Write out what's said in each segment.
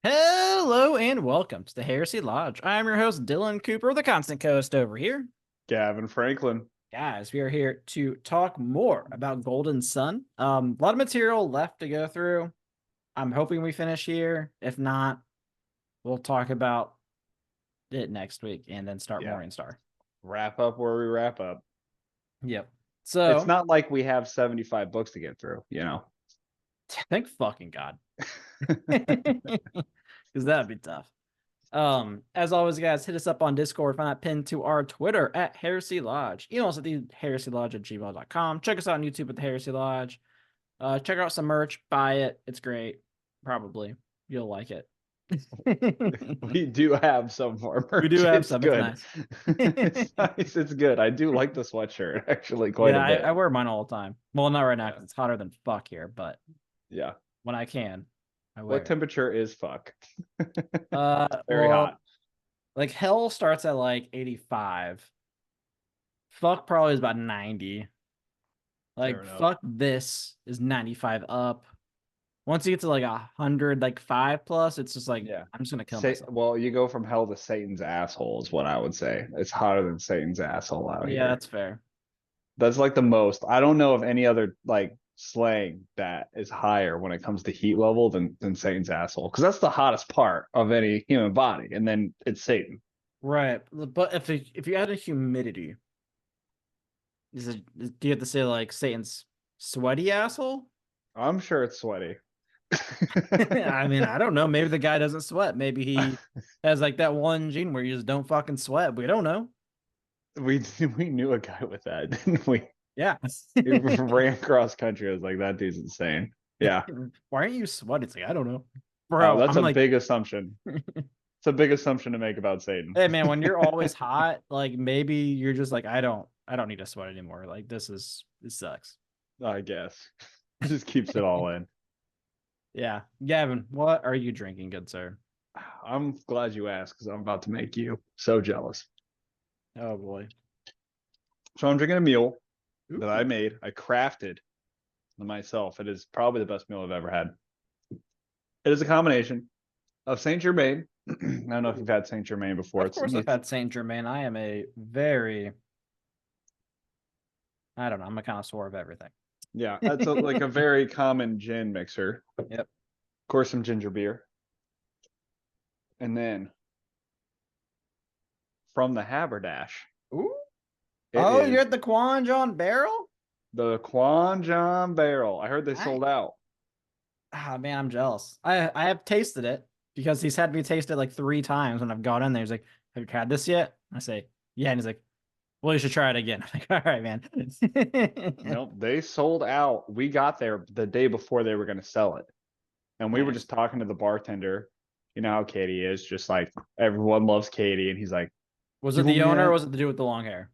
Hello and welcome to the Heresy Lodge. I'm your host, Dylan Cooper, the constant co-host over here. Gavin Franklin. Guys, we are here to talk more about Golden Sun. A lot of material left to go through. I'm hoping we finish here. If not, we'll talk about it next week and then start Yeah. Morningstar. Wrap up where we wrap up. Yep. It's So, not like we have 75 books to get through, thank fucking God. Because that'd be tough. As always, guys, hit us up on Discord, find that pinned to our Twitter at Heresy Lodge. Email us at the heresylodge@gmail.com. Check us out on YouTube at the Heresy Lodge. Check out some merch, buy it. It's great. Probably. You'll like it. We do have some more We do merch. have It's some. It's good. nice. It's nice. It's good. I do like the sweatshirt actually quite Yeah, a bit. I wear mine all the time. Well, not right now Yeah. because it's hotter than fuck here, but Yeah. when I can, I wear What it. temperature is fuck? Very Well, hot. like hell starts at like 85. Fuck probably is about 90. Fair Like enough. fuck this is 95 up. Once you get to like 100, like 5 plus, it's just like Yeah. I'm just gonna kill Say, myself. well, you go from hell to Satan's asshole is what I would say. It's hotter than Satan's asshole out Yeah, here. that's fair. That's like the most. I don't know of any other like slang that is higher when it comes to heat level than Satan's asshole, because that's the hottest part of any human body, and then it's Satan. Right. But if you add a humidity, do you have to say like Satan's sweaty asshole? I'm sure it's sweaty. I mean, I don't know. Maybe the guy doesn't sweat. Maybe he has like that one gene where you just don't fucking sweat. We don't know. we we knew a guy with that, didn't we? Yeah. He ran across country. I was like, that dude's insane. Yeah. Why aren't you sweating? It's like, I don't know. Oh, Bro, that's I'm a like, big assumption. It's a big assumption to make about Satan. hey man, when you're always hot, like maybe you're just like, I don't need to sweat anymore. Like this sucks. I guess. Just keeps it all in. Yeah. Gavin, what are you drinking, good sir? I'm glad you asked because I'm about to make you so jealous. Oh boy. So I'm drinking a mule that I Ooh. made. I crafted myself. It is probably the best meal I've ever had. It is a combination of Saint Germain. I don't know if you've had Saint Germain before. Of course I've had Saint Germain. I am a very I don't know, I'm a connoisseur of everything. Yeah, that's like a very common gin mixer. Yep. Of course, some ginger beer, and then from the Haberdash, Ooh. it Oh, you're is at the Quan John Barrel? the Quan John Barrel. I heard they Nice. sold out. Ah, man, I'm jealous. I have tasted it because he's had me taste it like 3 times when I've gone in there. He's like, "Have you had this yet?" I say, "Yeah," and he's like, "Well, you should try it again." I'm like, "All right, man." Nope, they sold out. We got there the day before they were going to sell it. And we were Nice. just talking to the bartender. You know how Katie is, just like everyone loves Katie. And he's like, Was "Do it you want the me owner or to?" was it the dude with the long hair?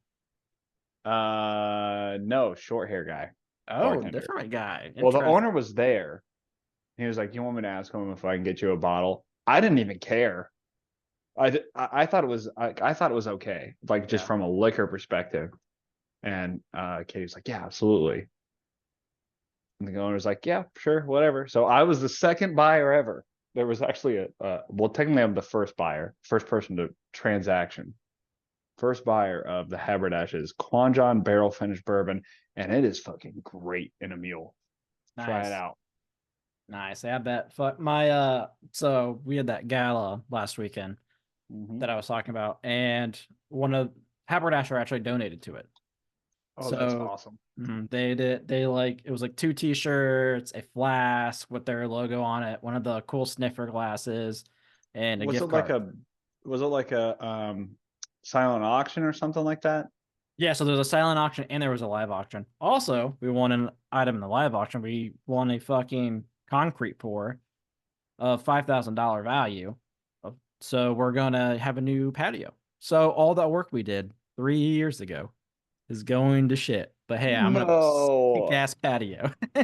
No, short hair guy, Oh, bartender. different guy. Well, the Interesting. owner was there. He was like, "You want me to ask him if I can get you a bottle?" I didn't even care. I thought it was I thought it was okay, like just Yeah. from a liquor perspective. And Katie was like, "Yeah, absolutely." And the owner's like, "Yeah, sure, whatever." So I was the second buyer ever. There was actually well, technically I'm the first buyer, first person to transaction. First buyer of the Haberdash's Quanjon barrel finished bourbon, and it is fucking great in a mule. Try it Nice. out. Nice. I bet. Fuck my so we had that gala last weekend Mm-hmm. that I was talking about, and one of Haberdasher actually donated to it. Oh, that's So awesome. they like it was like 2 t-shirts, a flask with their logo on it, one of the cool sniffer glasses, and a Was it gift like card. a was it like a silent auction or something like that? Yeah, so there's a silent auction and there was a live auction. Also, we won an item in the live auction. We won a fucking concrete pour of $5,000 value. So we're gonna have a new patio. So all that work we did 3 years ago is going to shit. But hey, I'm gonna have a sick No. ass patio. Oh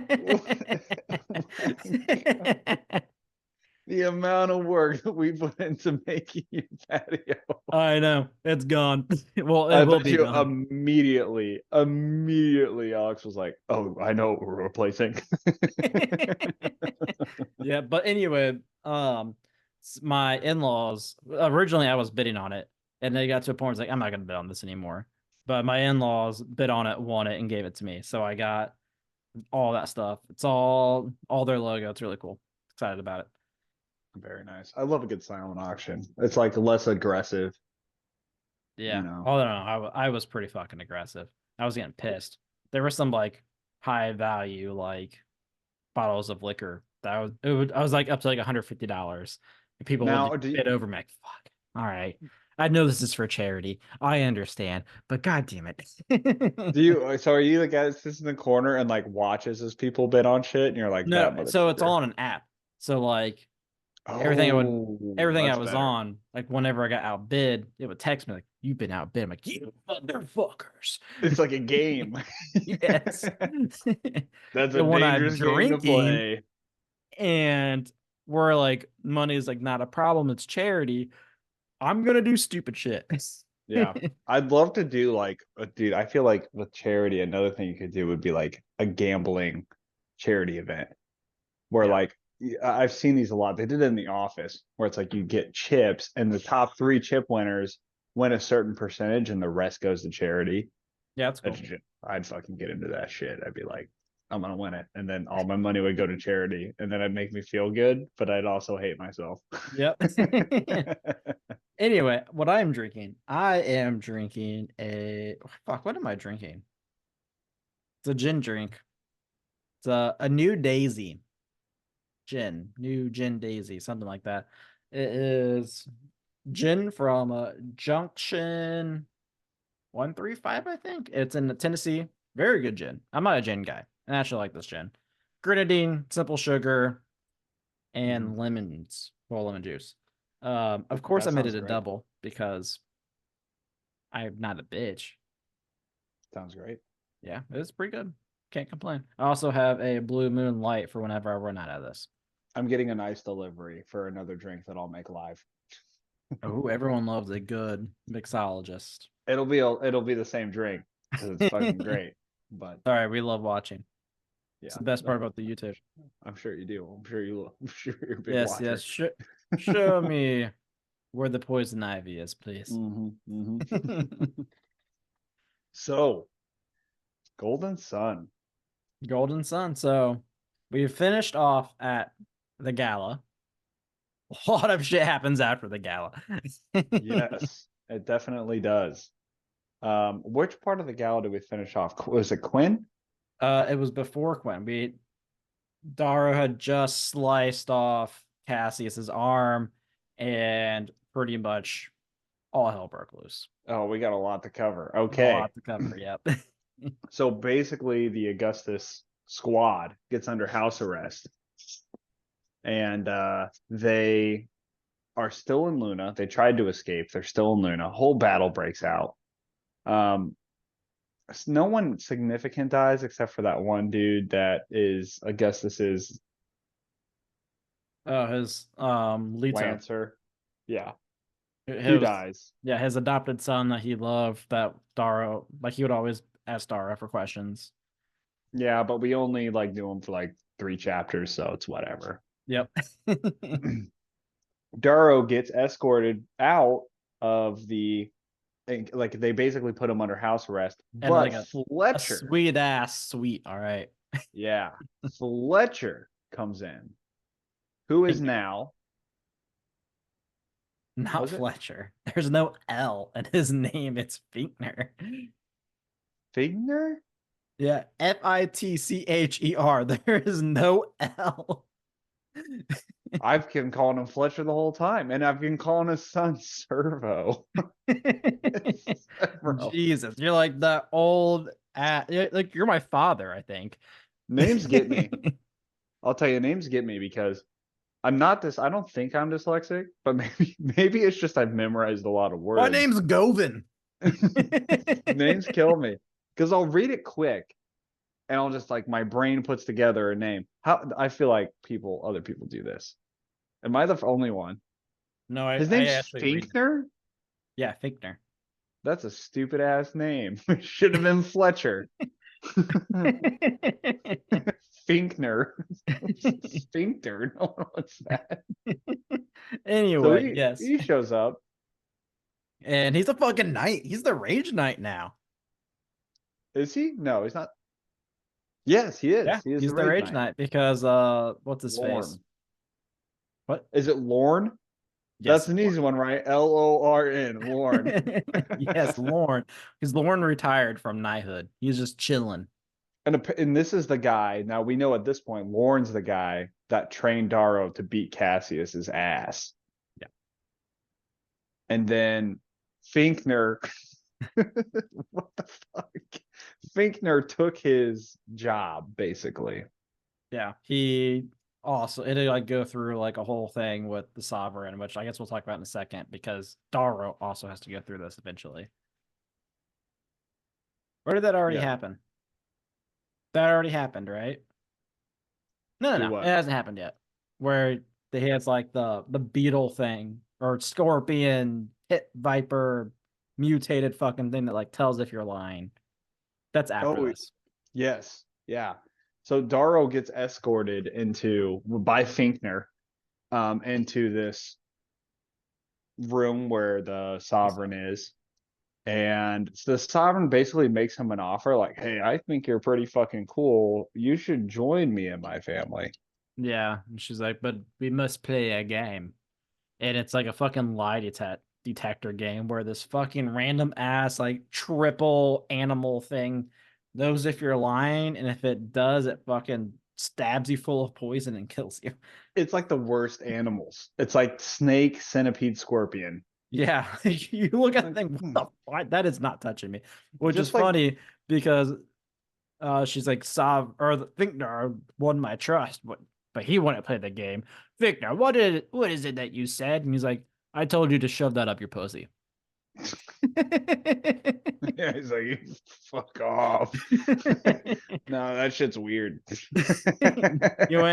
my God. The amount of work that we put into making your patio. I know it's gone. Well, it I will bet be you gone. immediately Alex was like, "Oh, I know what we're replacing." Yeah, but anyway, my in-laws originally I was bidding on it, and they got to a point where it's like I'm not gonna bid on this anymore. But my in-laws bid on it, won it, and gave it to me. So I got all that stuff. It's all their logo. It's really cool. Excited about it. Very nice. I love a good silent auction. It's like less aggressive, you Yeah. know. Oh no, I was pretty fucking aggressive. I was getting pissed. There were some like high value like bottles of liquor that I was like up to like $150. And people would Now, just bid over me like, fuck. All right. I know this is for charity. I understand, but god damn it. do you? So are you the guy that sits in the corner and like watches as people bid on shit, and you're like that No, so it's all motherfucker? on an app. So like Oh, everything I that's was better. on, like whenever I got outbid, it would text me like, "You've been outbid." I'm like, "You motherfuckers!" It's like a game. Yes. That's a And when I'm dangerous game to drinking play. and we're like, money is like not a problem, it's charity. I'm gonna do stupid shit. Yeah. I'd love to do like, dude, I feel like with charity, another thing you could do would be like a gambling charity event where Yeah, like I've seen these a lot. They did it in the office where it's like you get chips and the top three chip winners win a certain percentage and the rest goes to charity. yeah, that's That's cool. just, I'd fucking get into that shit. I'd be like, I'm gonna win it. And then all my money would go to charity. And then it'd make me feel good, but I'd also hate myself. Yep. Anyway, what I am drinking a fuck. What am I drinking? It's a gin drink. It's a new Daisy new gin Daisy, something like that. It is gin from Junction 135, I think. It's in Tennessee. Very good gin. I'm not a gin guy. I actually like this gin. Grenadine, simple sugar, Mhm. and lemons. Well, lemon juice. Of course, That I made sounds it a great. double because I'm not a bitch. Sounds great. Yeah, it's pretty good. Can't complain. I also have a Blue Moon Light for whenever I run out of this. I'm getting a nice delivery for another drink that I'll make live. Oh, everyone loves a good mixologist. It'll be the same drink because it's fucking great. But Sorry, we love watching. It's yeah, the best part no, about the YouTube. I'm sure you do. I'm sure you. I'm sure you're a big Yes, yes. watcher. Show me where the poison ivy is, please. So, Golden Sun. Golden Sun. So we finished off at the gala. A lot of shit happens after the gala. Yes, it definitely does. Which part of the gala did we finish off? Was it Quinn? It was before Quinn. Dara had just sliced off Cassius's arm, and pretty much all hell broke loose. Oh, we got a lot to cover. A Okay. lot to cover. Yep. So basically, the Augustus squad gets under house arrest, and they are still in Luna. They tried to escape. They're still in Luna. Whole battle breaks out. Um, no one significant dies except for that one dude that is Augustus's His Leto. lancer. Yeah, he His dies. Yeah, his adopted son that he loved, that Dara, like he would always ask Dara for questions. Yeah, but we only like do him for like 3 chapters, so it's whatever. Yep. Duro gets escorted out of the like they basically put him under house arrest, And but like a Fletcher, sweet ass sweet. All right. yeah, Fletcher comes in, who is Finkner. now Not was it Fletcher. There's no L in his name. It's Finkner. Figner? Yeah, Fitcher. There is no L. I've been calling him Fletcher the whole time, and I've been calling his son Servo. Servo. Jesus, you're like the old like you're my father, I think. Names get me. I'll tell you, names get me because I'm not this. I don't think I'm dyslexic, but maybe it's just I've memorized a lot of My words. name's Govin. Names kill me because I'll read it quick and I'll just like my brain puts together a name. How I feel like other people do this. Am I the only one? No, His I name's actually read. Finkner. Yeah, Finkner. That's a stupid ass name. It should have been Fletcher. Finkner. Sphincter. No one wants that. So Anyway, he yes. he shows up. And he's a fucking knight. He's the rage knight now. Is he? No, he's not. Yes, he Yeah, is. He is the he's the Rage rage Knight. knight because what's his face? Lorne. What? Is it Lorne? That's Yes, an Lorne. easy one, right? Lorn. Lorne. Yes, Lorne. Because Lorne retired from knighthood. He's just chilling. And this is the guy. Now we know at this point, Lorne's the guy that trained Darrow to beat Cassius's ass. Yeah. And then Finkner, what the fuck? Finkner took his job basically. Yeah. He also it'll like go through like a whole thing with the Sovereign, which I guess we'll talk about in a second, because Darrow also has to go through this eventually. Or did that already Yeah. happen? That already happened, right? No, no, Do no. It what? hasn't happened yet. Where he has like the beetle thing or scorpion, pit viper, mutated fucking thing that like tells if you're lying. That's after Oh, this. yes. Yeah. So Darrow gets escorted by Finkner into this room where the sovereign is. And the sovereign basically makes him an offer like, hey, I think you're pretty fucking cool. You should join me and my family. Yeah. And she's like, but we must play a game. And it's like a fucking lie detector game where this fucking random ass like triple animal thing knows if you're lying, and if it does, it fucking stabs you full of poison and kills you. It's like the worst animals. It's like snake, centipede, scorpion. Yeah, you look at the Like, thing, what the fuck? That is not touching me. Which is just like funny because she's like, Sav or Finknar won my trust, but he wouldn't play the game. Finknar, what is it that you said? And he's like, I told you to shove that up your pussy. yeah, he's like, fuck off. No, that shit's weird. you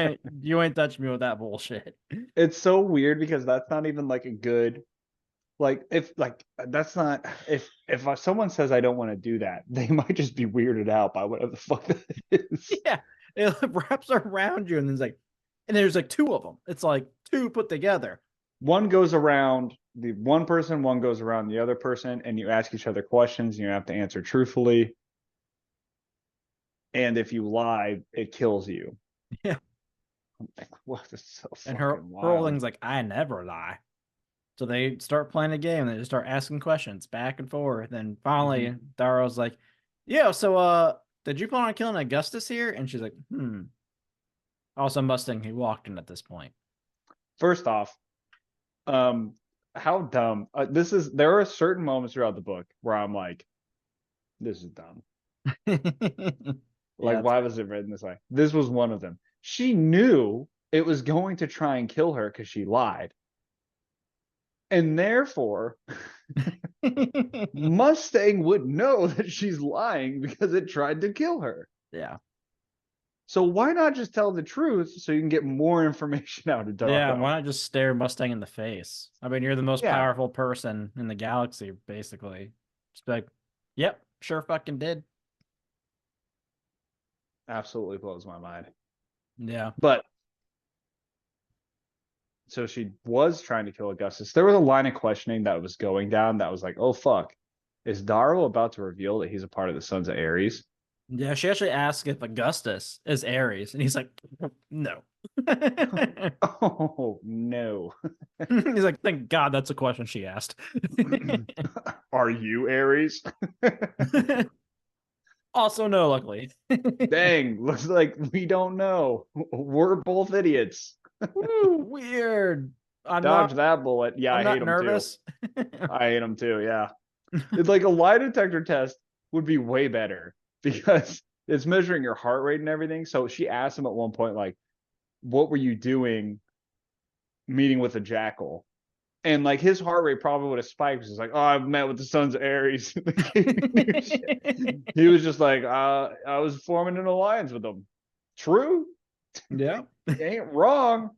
ain't touching me with that bullshit. It's so weird because that's not even like a good like if like that's not if someone says I don't want to do that, they might just be weirded out by whatever the fuck that is. Yeah, it wraps around you, and there's like two of them. It's like two put together. One goes around the one person, one goes around the other person, and you ask each other questions, and you have to answer truthfully. And if you lie, it kills you. Yeah, I'm like, what is so and her fucking whole wild? thing's like, I never lie. So they start playing a game. They just start asking questions back and forth. And Mm-hmm. finally, Darrow's like, "Yeah, so did you plan on killing Augustus here?" And she's like, "Hmm." Also, Mustang, he walked in at this point. First off, um, how dumb. This is. There are certain moments throughout the book where I'm like, this is dumb. Yeah, Like, that's why was it written this way? This was one of them. She knew it was going to try and kill her because she lied. And therefore, right. Mustang would know that she's lying because it tried to kill her. Yeah. So why not just tell the truth so you can get more information out of Yeah, Darrow? why not just stare Mustang in the face? I mean, you're the most Yeah, powerful person in the galaxy, basically. Just be like, yep, sure fucking did. absolutely blows my mind. Yeah. But so she was trying to kill Augustus. There was a line of questioning that was going down that was like, oh fuck, is Darrow about to reveal that he's a part of the Sons of Ares? Yeah, she actually asked if Augustus is Ares, and he's like, no. Oh no. He's like, thank God that's a question she asked. Are you Ares? Also, no, luckily. Dang, looks like we don't know. We're both idiots. Woo, weird. I'm not Dodge that bullet. Yeah, I'm I hate not him too. nervous. I hate him too. Yeah. It's like a lie detector test would be way better because it's measuring your heart rate and everything. So she asked him at one point, like, what were you doing meeting with a jackal? And like his heart rate probably would have spiked. He's like, oh, I've met with the Sons of Ares. He was just like, I was forming an alliance with them. True. Yeah. You ain't wrong.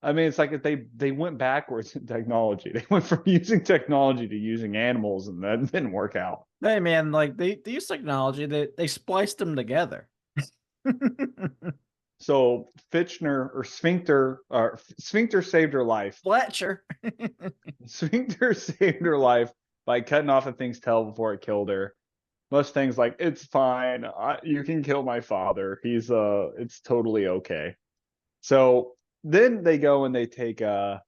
I mean, it's like if they went backwards in technology. They went from using technology to using animals, and that didn't work out. Hey man, like they use technology, they spliced them together. So Fitchner or Sphincter saved her life. Fletcher. Sphincter saved her life by cutting off the thing's tail before it killed her. Mustang's like, it's fine. You can kill my father. It's totally okay. So then they go and they take our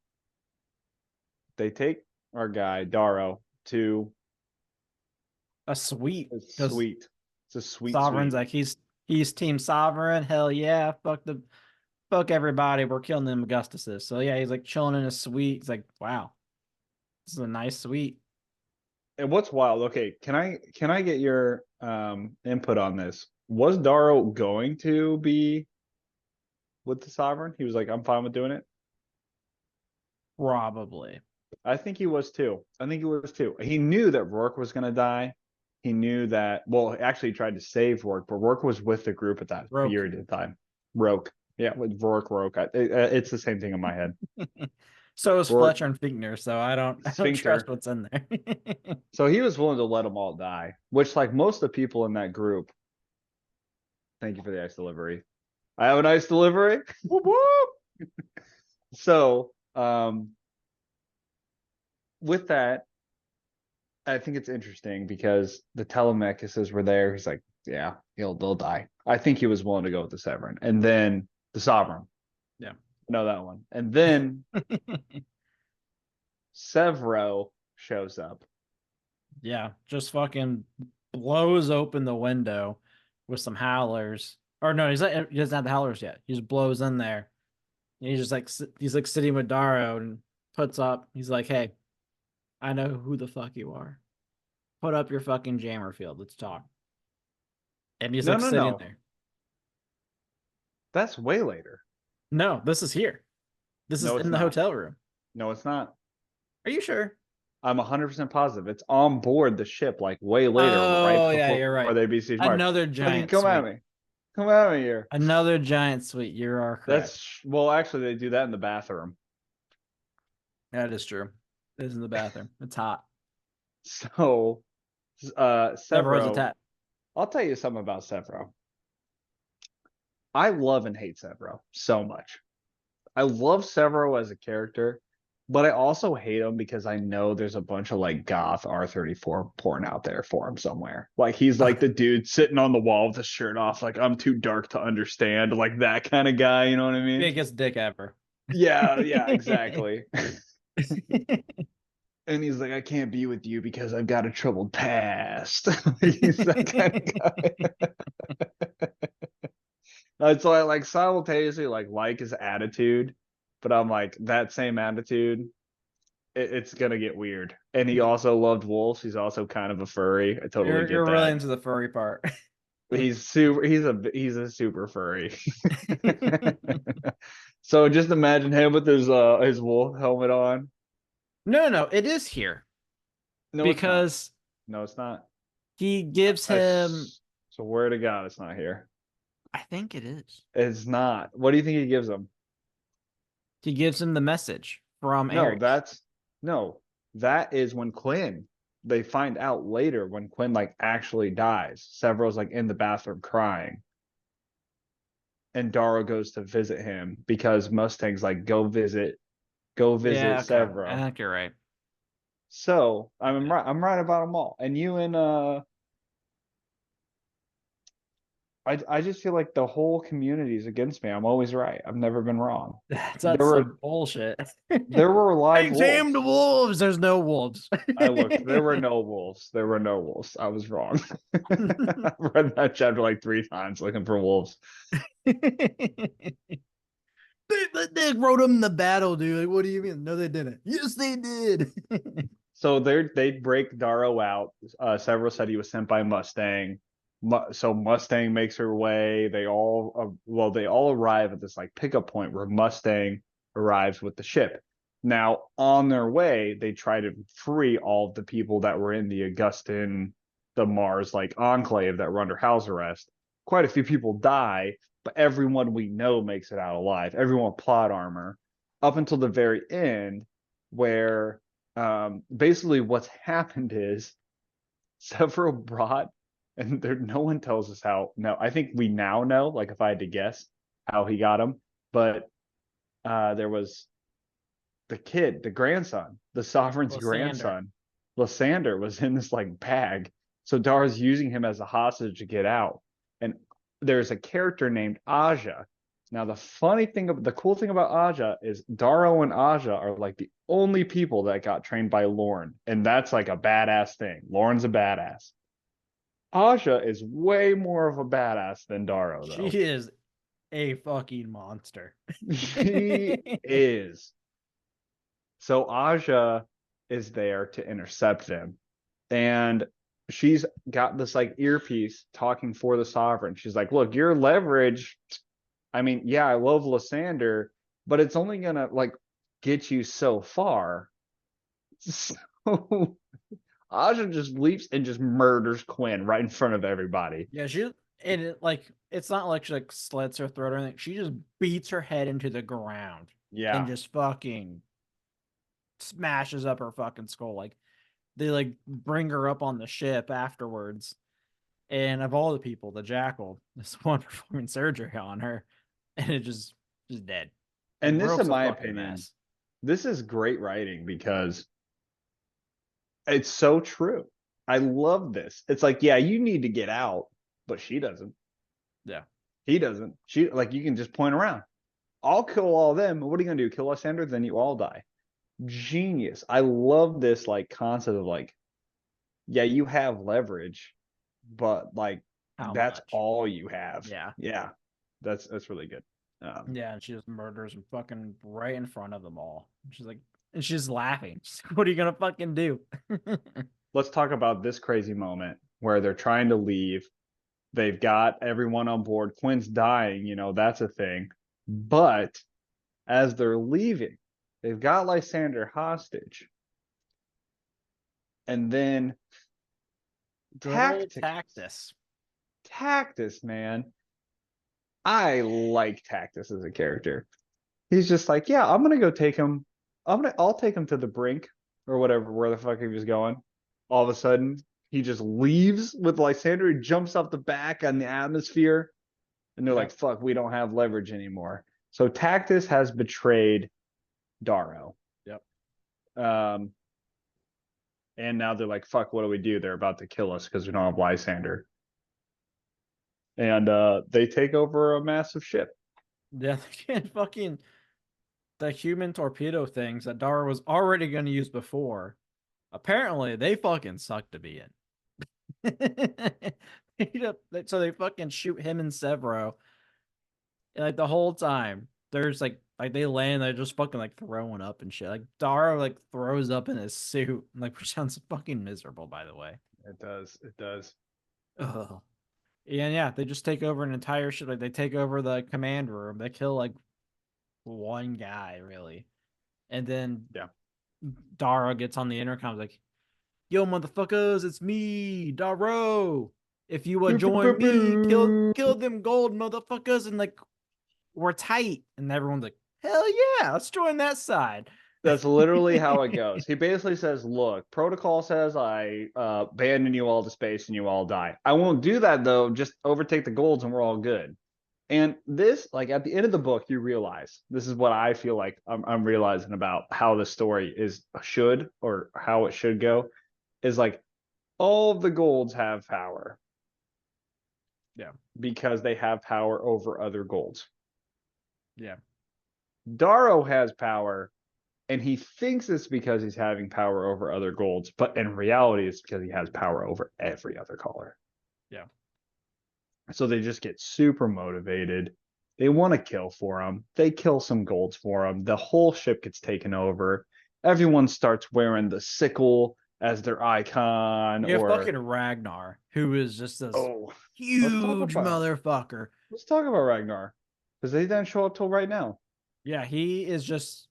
guy Darrow to A sweet, a because suite. It's a sweet Sovereign's suite. like he's Team Sovereign. Hell yeah, fuck everybody. We're killing them Augustuses. So yeah, he's like chilling in a suite. He's like, wow, this is a nice suite. And what's wild? Okay, can I get your input on this? Was Darrow going to be with the Sovereign? He was like, I'm fine with doing it. Probably. I think he was too. I think he was too. He knew that Rourke was going to die. He knew that. Well, actually, he tried to save Rourke, but Rourke was with the group at that Roke. period of time. Rourke, yeah, with Rourke. It's the same thing in my head. So is Rourke, Fletcher and Fichtner, so I don't trust Sphincter. what's in there. So he was willing to let them all die, which, like most of the people in that group. Thank you for the ice delivery. I have a nice delivery. Whoop, whoop. So, with that, I think it's interesting because the Telemachus were there. He's like, yeah, they'll die. I think he was willing to go with the Severin, and then the Sovereign. Yeah. Know that one, and then Severo shows up. Yeah, just fucking blows open the window with some howlers. Or no, he doesn't have the howlers yet. He just blows in there. And he's like sitting with Daro and puts up. He's like, "Hey, I know who the fuck you are. Put up your fucking jammer field. Let's talk." And he's No, like no, sitting no. there. That's way later. No, this is here. This is No, it's in the not. hotel room. No, it's not. Are you sure? I'm 100% positive. It's on board the ship, like way later, right Oh yeah, before you're right. they besiege Mars. Another Fucking giant come at suite. me. Come at me here. Another giant suite. You are correct. That's well, actually, they do that in the bathroom. That is true. It is in the bathroom. It's hot. So, Never has a Severo, tap. I'll tell you something about Severo. I love and hate Severo so much. I love Severo as a character, but I also hate him because I know there's a bunch of like goth R34 porn out there for him somewhere. Like he's like the dude sitting on the wall with his shirt off, like I'm too dark to understand, like that kind of guy. You know what I mean? Biggest dick ever. Yeah, yeah, exactly. And he's like, I can't be with you because I've got a troubled past. He's that kind of guy. So I like simultaneously like his attitude, but I'm like that same attitude. It's gonna get weird. And he also loved wolves. He's also kind of a furry. I totally You're get really that. into the furry part. He's super. He's a super furry. So just imagine him with his wolf helmet on. No, it is here No, it's not. because No, it's not. he gives him. So where to God, it's not here. I think it is. It's not. What do you think he gives him? He gives him the message from No, Ares. no. That is when Quinn. They find out later when Quinn like actually dies. Severo's like in the bathroom crying, and Dara goes to visit him because Mustang's like go visit Yeah, okay. I Severo. think you're right. So I'm right about them all. And you and I just feel like the whole community is against me. I'm always right. I've never been wrong. There That's were some bullshit. there were live Hey, tame the wolves. wolves. There's no wolves. I looked. There were no wolves. There were no wolves. I was wrong. I've read that chapter like 3 times looking for wolves. They wrote him the battle, dude. Like, what do you mean? No, they didn't. Yes, they did. So they break Darrow out. Several said he was sent by Mustang. So Mustang makes her way. They all arrive at this like pickup point where Mustang arrives with the ship. Now on their way, they try to free all of the people that were in the Augustin, the Mars like enclave that were under house arrest. Quite a few people die, but everyone we know makes it out alive. Everyone with plot armor up until the very end, where basically what's happened is several brought, and there no one tells us how. No, I think we now know, like if I had to guess, how he got him, but there was the kid, the grandson, the sovereign's Lysander. grandson, Lysander was in this like bag. So Dara's using him as a hostage to get out. And there's a character named Aja. Now the cool thing about Aja is Daro and Aja are like the only people that got trained by Lorne, and that's like a badass thing. Lorne's a badass. Aja is way more of a badass than Daro, She though. is a fucking monster. She is. So Aja is there to intercept them. And she's got this like earpiece talking for the sovereign. She's like, look, your leverage. I mean, yeah, I love Lysander, but it's only gonna like get you so far. So Aja just leaps and just murders Quinn right in front of everybody. Yeah, like it's not like she like slits her throat or anything. She just beats her head into the ground and Yeah. just fucking smashes up her fucking skull. Like they like bring her up on the ship afterwards. And of all the people, the jackal, this one performing surgery on her, and it just dead. Like And this, in Roke's a my fucking opinion, mess. this is great writing because it's so true. I love this. It's like, yeah, you need to get out, but she doesn't. Yeah. He doesn't. She like you can just point around. I'll kill all of them. What are you gonna do? Kill Lysander? Then you all die. Genius. I love this like concept of like, yeah, you have leverage, but like How that's much? all you have. Yeah. Yeah, that's really good. Yeah, and she just murders him fucking right in front of them all. She's like, and she's laughing. She's like, what are you gonna fucking do? Let's talk about this crazy moment where they're trying to leave. They've got everyone on board. Quinn's dying, that's a thing. But as they're leaving, they've got Lysander hostage. And then Good old Tacticus. Tactus. Tactus, man. I like Tactus as a character. He's just like, yeah, I'm gonna go take him. I'll take him to the brink or whatever, where the fuck he was going. All of a sudden, he just leaves with Lysander. He jumps off the back on the atmosphere, and they're like, Yep. fuck, we don't have leverage anymore. So Tactus has betrayed Daro. Yep. Um, and now they're like, fuck, what do we do? They're about to kill us because we don't have Lysander. And they take over a massive ship. Yeah, they can't fucking the human torpedo things that Dara was already gonna use before. Apparently, they fucking suck to be in. So they fucking shoot him and Severo. And like the whole time, there's like they land, they're just fucking like throwing up and shit. Like Dara like throws up in his suit, like which sounds fucking miserable, by the way. It does. It does. Ugh. And yeah, they just take over an entire ship. Like they take over the command room. They kill like one guy, really. And then Yeah. Dara gets on the intercom like, yo, motherfuckers, it's me, Daro. If you join me, kill them gold motherfuckers, and like we're tight. And everyone's like, hell yeah, let's join that side. That's literally how it goes. He basically says, look, protocol says I abandon you all to space and you all die. I won't do that though. Just overtake the golds and we're all good. And this, like at the end of the book, you realize this is what I feel like I'm realizing about how the story should or how it should go is like all of the golds have power. Yeah. Because they have power over other golds. Yeah. Darrow has power and he thinks it's because he's having power over other golds, but in reality, it's because he has power over every other color. Yeah. So they just get super motivated. They want to kill for him. They kill some golds for him. The whole ship gets taken over. Everyone starts wearing the sickle as their icon. You have Or fucking Ragnar, who is just this oh, let's talk huge about motherfucker. let's talk about Ragnar because they didn't show up till right now. Yeah, he is just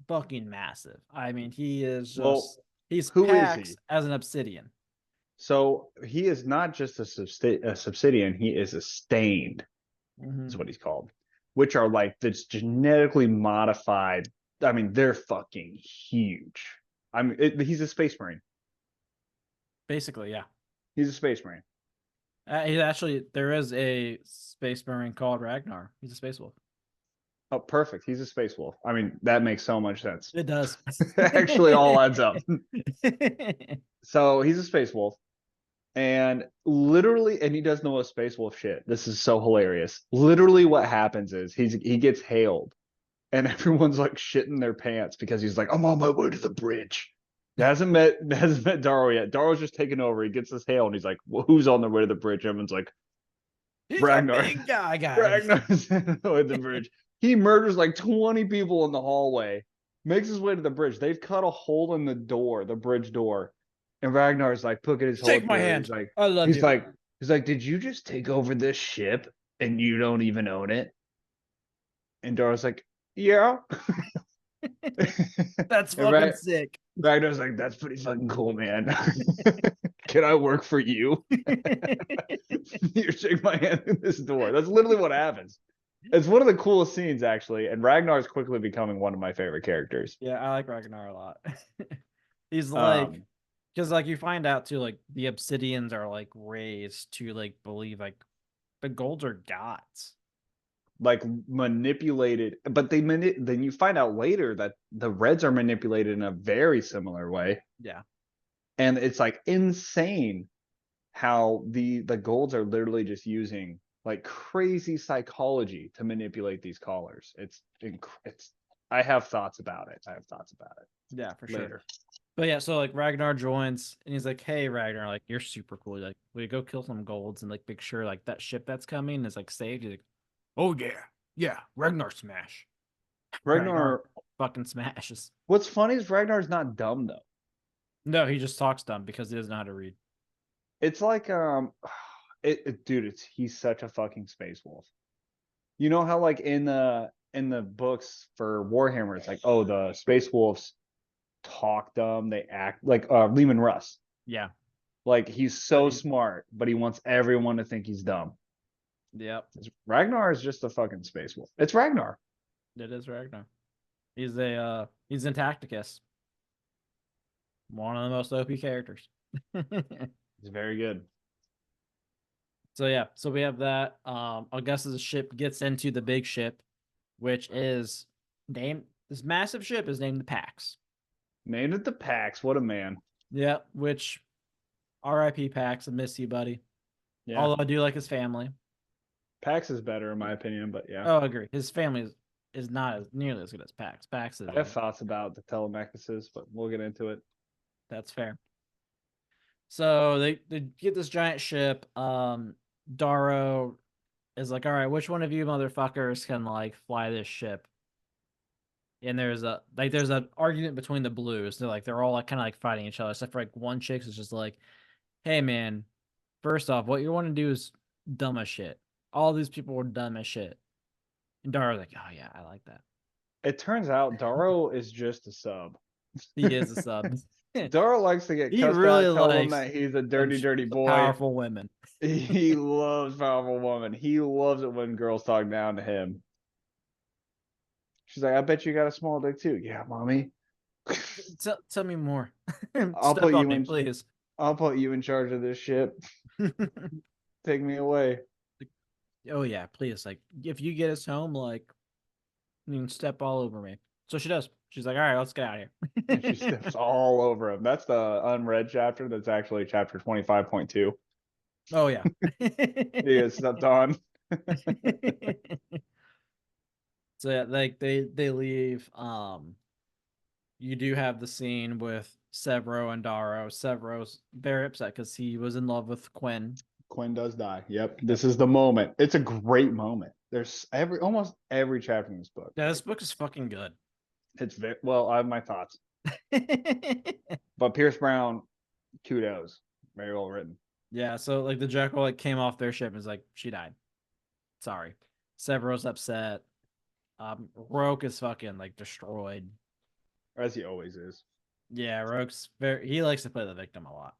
fucking massive. I mean, he is Well, just he's who is Pax he? as an obsidian. So he is not just a subsidian, he is a stained, Mm-hmm. is what he's called, which are like this genetically modified. I mean, they're fucking huge. He's a space marine. Basically, yeah. He's a space marine. He actually there is a space marine called Ragnar. He's a space wolf. Oh, perfect. He's a space wolf. I mean, that makes so much sense. It does. It actually all adds up. So he's a space wolf. And literally, and he does know a space wolf shit. This is so hilarious. Literally, what happens is he gets hailed, and everyone's like shitting their pants because he's like, "I'm on my way to the bridge." Hasn't met Darrow yet. Darrow's just taking over. He gets this hail, and he's like, well, "Who's on their way to the bridge?" Everyone's like, He's a "Ragnar." big guy, guys. Ragnar's on the way to the bridge. He murders like 20 people in the hallway, makes his way to the bridge. They've cut a hole in the door, the bridge door, and Ragnar's like poking his hole Shake my through it. hand. He's like, I love he's you. like, he's like, did you just take over this ship and you don't even own it? And Dora's like, yeah. That's And fucking sick. Ragnar's like, that's pretty fucking cool, man. Can I work for you? You shake my hand in this door. That's literally what happens. It's one of the coolest scenes, actually. And Ragnar's quickly becoming one of my favorite characters. Yeah, I like Ragnar a lot. He's like, Um, because like you find out too, like the Obsidians are like raised to like believe like the golds are gods. like manipulated, but then you find out later that the Reds are manipulated in a very similar way. Yeah. And it's like insane how the golds are literally just using like crazy psychology to manipulate these callers. It's I have thoughts about it. I have thoughts about it Yeah, for sure. later. But yeah, so like Ragnar joins and he's like, "Hey Ragnar, like you're super cool. Like, we go kill some golds and like make sure like that ship that's coming is like saved." He's like, "Oh yeah, yeah, Ragnar smash." Ragnar Ragnar, fucking smashes. what's funny is Ragnar's not dumb though. No, he just talks dumb because he doesn't know how to read. It's like dude, he's such a fucking space wolf. You know how like in the books for Warhammer, it's like, oh, the space wolves talk dumb, they act like Lehman Russ. Yeah. Like he's so smart, but he wants everyone to think he's dumb. Yep. Ragnar is just a fucking space wolf. It's Ragnar. It is Ragnar. He's in Tacticus. One of the most OP characters. He's very good. So yeah, so we have that. I guess the ship gets into the big ship, which is named this massive ship is named the Pax. Named it the Pax. What a man. Yeah, which R.I.P. Pax. I miss you, buddy. Yeah. Although I do like his family. Pax is better in my opinion, but yeah. Oh, I agree. His family is not as nearly as good as Pax. Pax is I have thoughts about the Telemachus, but we'll get into it. that's fair. So they get this giant ship. Darrow is like, all right, which one of you motherfuckers can like fly this ship? And there's an argument between the blues. They're all like kind of like fighting each other. Except for like one chick is just like, hey man, first off, what you want to do is dumb as shit. All these people were dumb as shit. And Darrow's like, oh yeah, I like that. It turns out Darrow is just a sub. He is a sub. Darrow likes to get He cussed really out, tell them likes that he's a dirty, dirty the boy. powerful women. He loves powerful women. He loves it when girls talk down to him. She's like, I bet you got a small dick too. Yeah, mommy. Tell me more. I'll Step put on you me, in please. I'll put you in charge of this ship. Take me away. Oh yeah, please. Like if you get us home, like you can step all over me. So she does. She's like, all right, let's get out of And she here. steps all over him. That's the unread chapter. That's actually chapter 25.2. Oh yeah. He is stepped on. So yeah, like they leave. You do have the scene with Severo and Darrow. Severo's very upset because he was in love with Quinn. Quinn does die. Yep. This is the moment. It's a great moment. There's almost every chapter in this book. Yeah, this book is fucking good. It's very well, I have my thoughts. But Pierce Brown, kudos. Very well written. Yeah, so like the Jekyll like came off their ship and was like, she died. Sorry. Severo's upset. Roke is fucking like destroyed. As he always is. Yeah, Roke's he likes to play the victim a lot.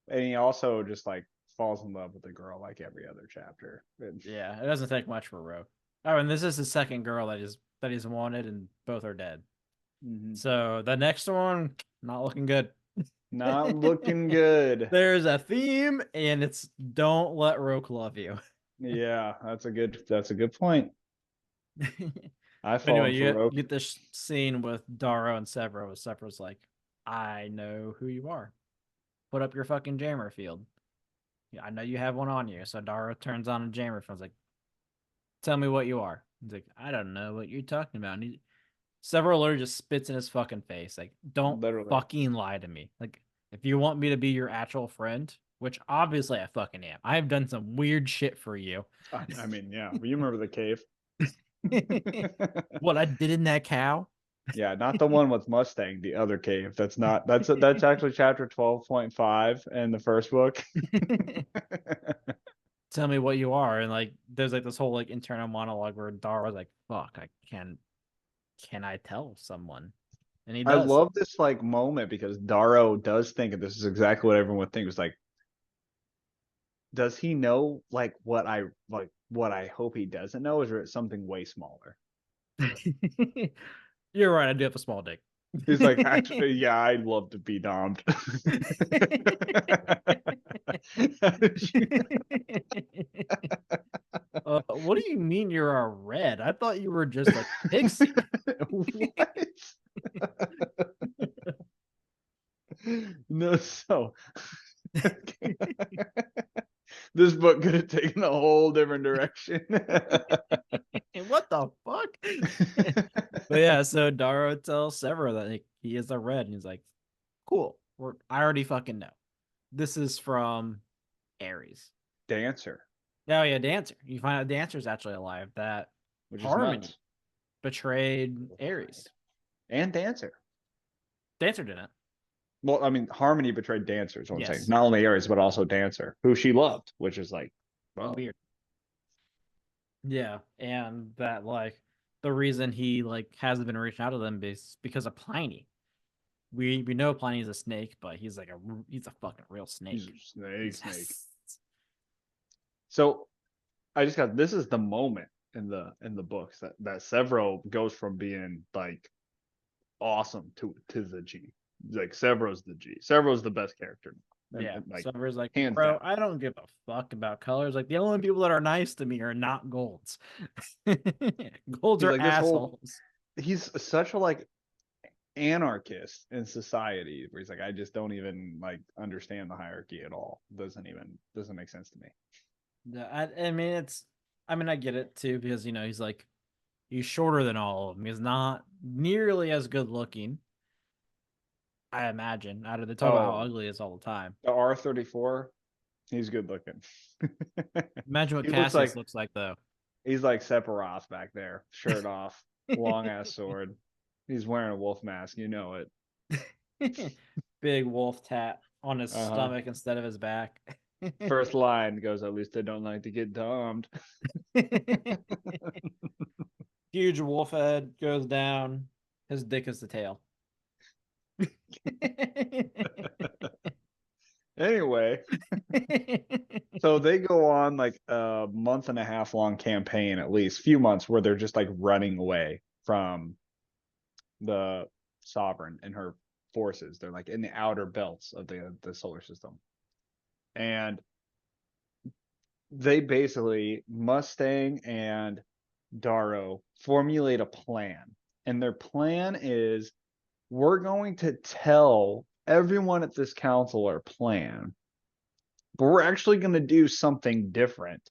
And he also just like falls in love with the girl like every other chapter. Yeah, it doesn't take much for Roke. Oh, and this is his second girl that he's wanted, and both are dead. Mm-hmm. So the next one, not looking good. Not looking good. There's a theme, and it's don't let Roke love you. Yeah, that's a good point. I've Anyway, fallen for you rope. get this scene with Daro and Severo. Severo's like, I know who you are. Put up your fucking jammer field. Yeah, I know you have one on you. So Daro turns on a jammer field. Like, tell me what you are. He's like, I don't know what you're talking about. Several literally just spits in his fucking face. Like, don't Literally. fucking lie to me. Like, if you want me to be your actual friend, which obviously I fucking am, I have done some weird shit for you. I mean, yeah. You remember the cave? What I did in that cow? Yeah, not the one with Mustang, the other cave. That's not that's actually chapter 12.5 in the first book. Tell me what you are. And like, there's like this whole like internal monologue where Dara's like, fuck, can I tell someone? And he I does. love this like moment because Daro does think, and this is exactly what everyone would think, was like, does he know like what I hope he doesn't know, or is it something way smaller? You're right. I do have a small dick. He's like, actually, yeah, I'd love to be domed. What do you mean you're a red? I thought you were just a pixie. What? No, so this book could have taken a whole different direction. What the fuck? But yeah, so Daro tells Severo that like, he is a red, and he's like, "Cool, I already fucking know. This is from Aries." Dancer, Oh yeah, Dancer. You find out Dancer's actually alive. That which is Harmony nuts. betrayed Aries. And Dancer. Dancer didn't. Well, I mean, Harmony betrayed Dancer, is what I'm saying. Yes. Not only Aries, but also Dancer, who she loved, which is like, well, Weird. Yeah, and that like the reason he like hasn't been reaching out to them is because of Pliny. We know Pliny's a snake, but he's a fucking real he's snake. a snake. Yes. So I just got, this is the moment in the books that Severo goes from being like awesome to the G. Like Severo's the G. Severo's the best character, Yeah. and like Silver's like, hands bro, down. I don't give a fuck about colors. Like the only people that are nice to me are not golds. Golds He's are like this whole. assholes. He's such a like anarchist in society where he's like, I just don't even like understand the hierarchy at all. Doesn't make sense to me. Yeah, I mean I mean I get it too because he's like he's shorter than all of them. He's not nearly as good looking. I imagine. Out of they talk about how Oh, ugly he is all the time. the R34, he's good looking. Imagine what He looks Cassius like looks like though. he's like Sephiroth back there, shirt off, long ass sword. He's wearing a wolf mask, you know it. Big wolf tat on his Uh-huh. stomach instead of his back. First line goes, at least I don't like to get domed. Huge wolf head goes down. His dick is the tail. Anyway, so they go on like a month and a half long campaign, at least few months, where they're just like running away from the sovereign and her forces. They're like in the outer belts of the solar system. And they basically, Mustang and Darrow, formulate a plan. And their plan is, we're going to tell everyone at this council our plan, but we're actually going to do something different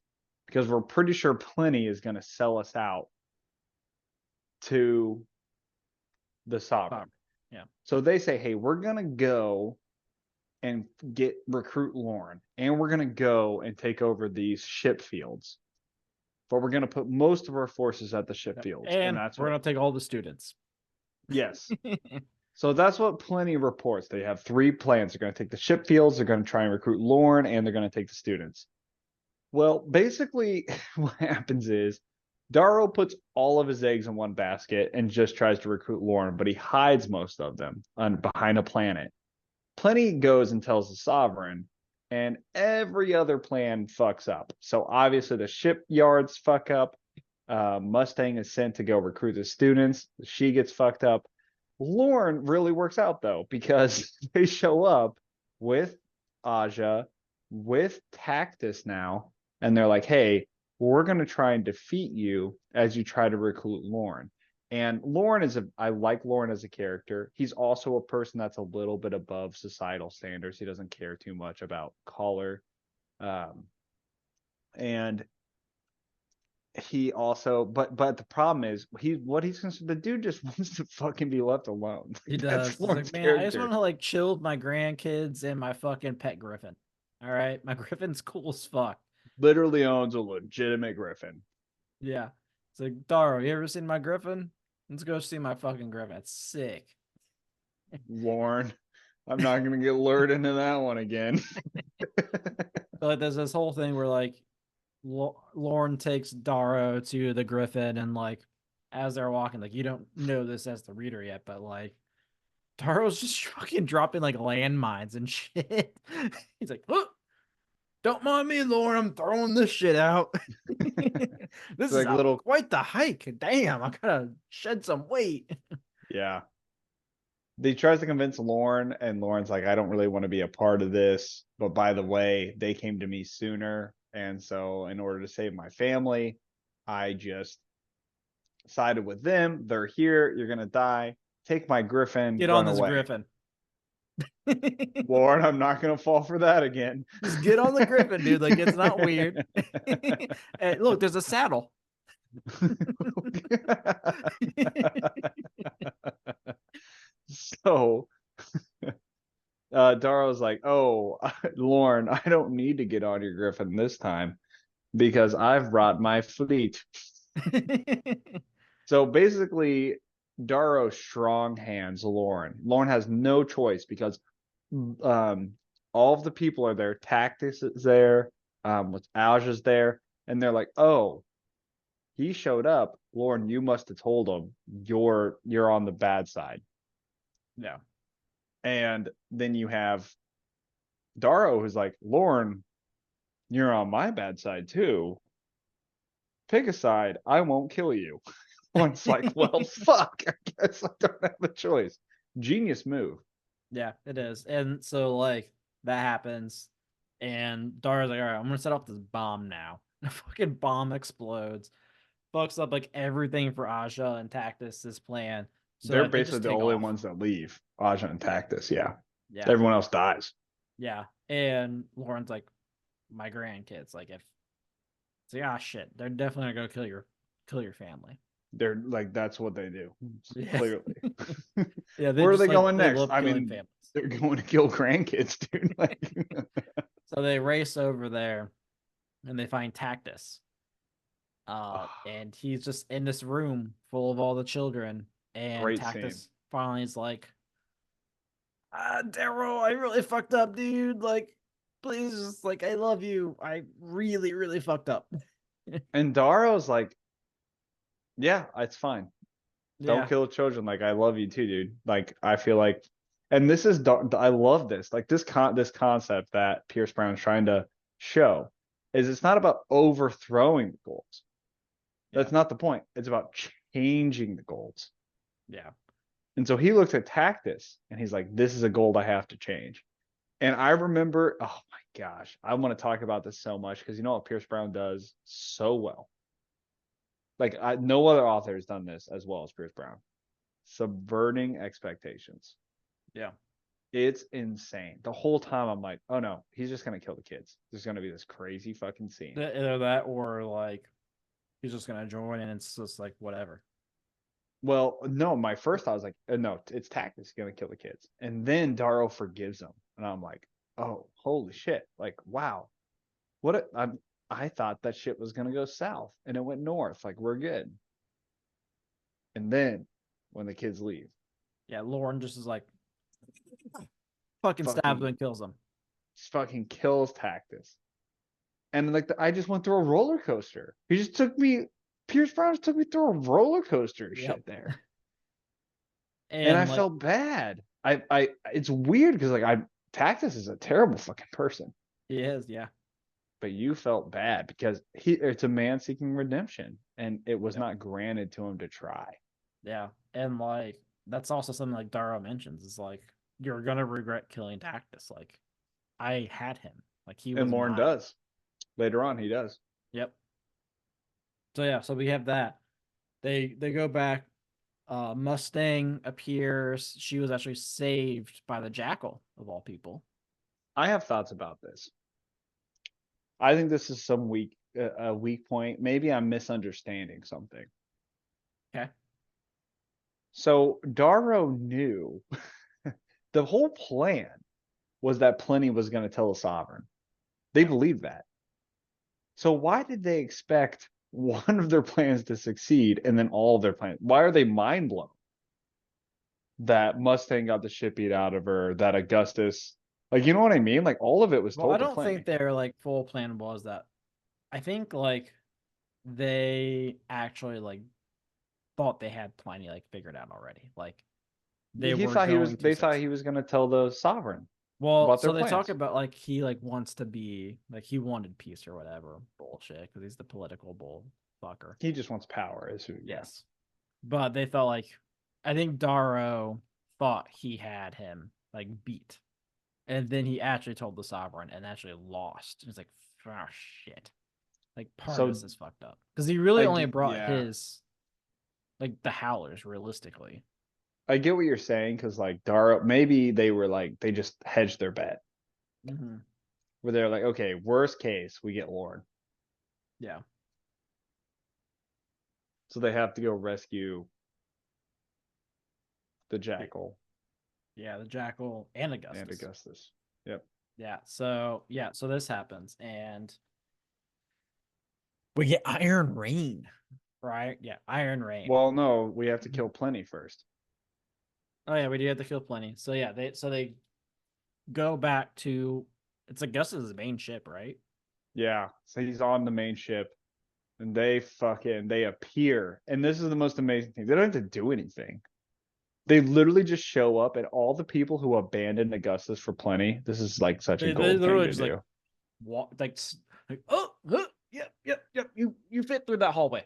because we're pretty sure Plenty is going to sell us out to the sovereign. Yeah. So they say, hey, we're going to go and recruit Lauren, and we're going to go and take over these ship fields. But we're going to put most of our forces at the ship fields. And And that's we're what, gonna take all the students. yes. So that's what Plenty reports. They have three plans. They're going to take the ship fields, they're going to try and recruit Lauren, and they're going to take the students. Well, basically, what happens is Darrow puts all of his eggs in one basket and just tries to recruit Lauren, but he hides most of them behind a planet. Plenty goes and tells the Sovereign, and every other plan fucks up. So obviously, the shipyards fuck up. Mustang is sent to go recruit the students. She gets fucked up. Lorne really works out though, because they show up with Aja, with Tactus now, and they're like, hey, we're going to try and defeat you as you try to recruit Lorne. And Lorne I like Lorne as a character. He's also a person that's a little bit above societal standards. He doesn't care too much about color. Um, and he also, but the problem is the dude just wants to fucking be left alone. He That's does. He's like, Lorne's man, I just want character. to like chill with my grandkids and my fucking pet griffin. All right, my griffin's cool as fuck. Literally owns a legitimate griffin. Yeah. It's like, Daro, you ever seen my griffin? Let's go see my fucking griffin. It's sick. Lorne, I'm not gonna get lured into that one again. So like, there's this whole thing where like Lorne takes Daro to the griffin, and like as they're walking, like you don't know this as the reader yet, but like Daro's just fucking dropping like landmines and shit. He's like, oh, don't mind me, Lorne. I'm throwing this shit out. This is Like little, quite the hike. Damn, I gotta shed some weight. yeah. He tries to convince Lorne, and Lorne's like, I don't really want to be a part of this. But by the way, they came to me sooner. And so, in order to save my family, I just sided with them. They're here. You're going to die. Take my griffin, Get on run this away. griffin. Lord, I'm not going to fall for that again. Just get on the griffin, dude. Like it's not weird. Hey, look, there's a saddle. So Daro's like, oh, Lorne, I don't need to get on your griffin this time because I've brought my fleet. So basically, Daro strong hands Lorne. Lorne has no choice because all of the people are there. Tactics is there. With Alja's there, and they're like, "Oh, he showed up. Lorne, you must have told him you're on the bad side." Yeah. And then you have Daro, who's like, "Lorne, you're on my bad side too. Pick a side. I won't kill you." Lorne's like, "Well, fuck. I guess I don't have a choice." Genius move. Yeah, it is. And so like that happens, and Dara's like, all right, I'm gonna set off this bomb now. The fucking bomb explodes, fucks up like everything for Aja and Tactus's plan, so They're that they basically just the take only off. ones that leave. Aja and Tactus, yeah. Yeah, Everyone else dies. yeah. And Lauren's like, my grandkids, like if it's like, ah shit, they're definitely gonna go kill your family. They're like, that's what they do. Yeah. Clearly. Yeah, they Where are just they like going they next? love I killing mean, families. they're going to kill grandkids, dude. Like, So they race over there and they find Tactus. And he's just in this room full of all the children. And great scene. Tactus finally is like, Daryl, I really fucked up, dude. Like, please, just like, I love you. I really, really fucked up. And Daro's like, yeah, it's fine. Don't Yeah. kill children. Like, I love you too, dude. Like, I feel like, and this is, I love this. Like, this concept that Pierce Brown is trying to show is it's not about overthrowing the goals. That's Yeah. not the point. It's about changing the goals. Yeah. And so he looks at Tactus and he's like, this is a goal I have to change. And I remember, oh my gosh, I want to talk about this so much because you know what Pierce Brown does so well. Like no other author has done this as well as Pierce Brown. Subverting expectations. Yeah. It's insane. The whole time I'm like, oh no, he's just gonna kill the kids. There's gonna be this crazy fucking scene. Either that or like he's just gonna join and it's just like whatever. Well, no, my first thought was like, no, it's Tactus gonna kill the kids, and then Darrow forgives him, and I'm like, oh, holy shit! Like, wow, I thought that shit was gonna go south, and it went north. Like, we're good. And then when the kids leave, Yeah, Lauren just is like fucking stabs him fucking and kills him. fucking kills Tactus, and like I just went through a roller coaster. He just took me. Pierce Brown just took me through a roller coaster Yep. shit there. And I And like felt bad. It's weird because like Tactus is a terrible fucking person, he is, yeah. but you felt bad because it's a man seeking redemption, and it was Yep. not granted to him to try. Yeah. And like that's also something like Daro mentions. Is like you're gonna regret killing Tactus. Like I had him. Like he And was Lauren mine. does. Later on, he does. Yep. So yeah, so we have that. They go back. Mustang appears. She was actually saved by the Jackal of all people. I have thoughts about this. I think this is some weak a weak point. Maybe I'm misunderstanding something. Okay. So Darrow knew the whole plan was that Plenty was going to tell the Sovereign. They Yep. believed that. So why did they expect one of their plans to succeed and then all of their plans? Why are they mind blown that Mustang got the shit beat out of her, that Augustus, like, you know what I mean? Like, all of it was Well, I told to don't think Plenty. their like full plan was that. I think like they actually like thought they had plenty like figured out already. Like they He were thought he was, going to they thought succeed. he was going to tell the Sovereign Well, about their so they talk plans. about like he like wants to be like he wanted peace or whatever bullshit because he's the political bull fucker. He just wants power, is who, yeah. Yes, but they thought like I think Darrow thought he had him like beat, and then he actually told the Sovereign and actually lost. It's like oh shit, like part of So this is fucked up because he really I only get, brought yeah, his like the Howlers realistically. I get what you're saying because like Dara, maybe they were like they just hedged their bet Mm-hmm. where they're like, okay, worst case we get Lauren, Yeah, so they have to go rescue the the, Jackal yeah, the Jackal and and Augustus. Augustus. Yep. So this happens, and we get Iron Rain, right? Yeah, Iron Rain. Well, no, we have to kill Plenty first. Oh yeah, we do have to kill plenty. So yeah, they go back to it's Augustus's main ship, right? Yeah, so he's on the main ship, and they appear, and this is the most amazing thing. They don't have to do anything. They literally just show up, and all the people who abandoned Augustus for Plenty. This is like such a They gold thing literally to just like do. walk like oh huh, yep you fit through that hallway.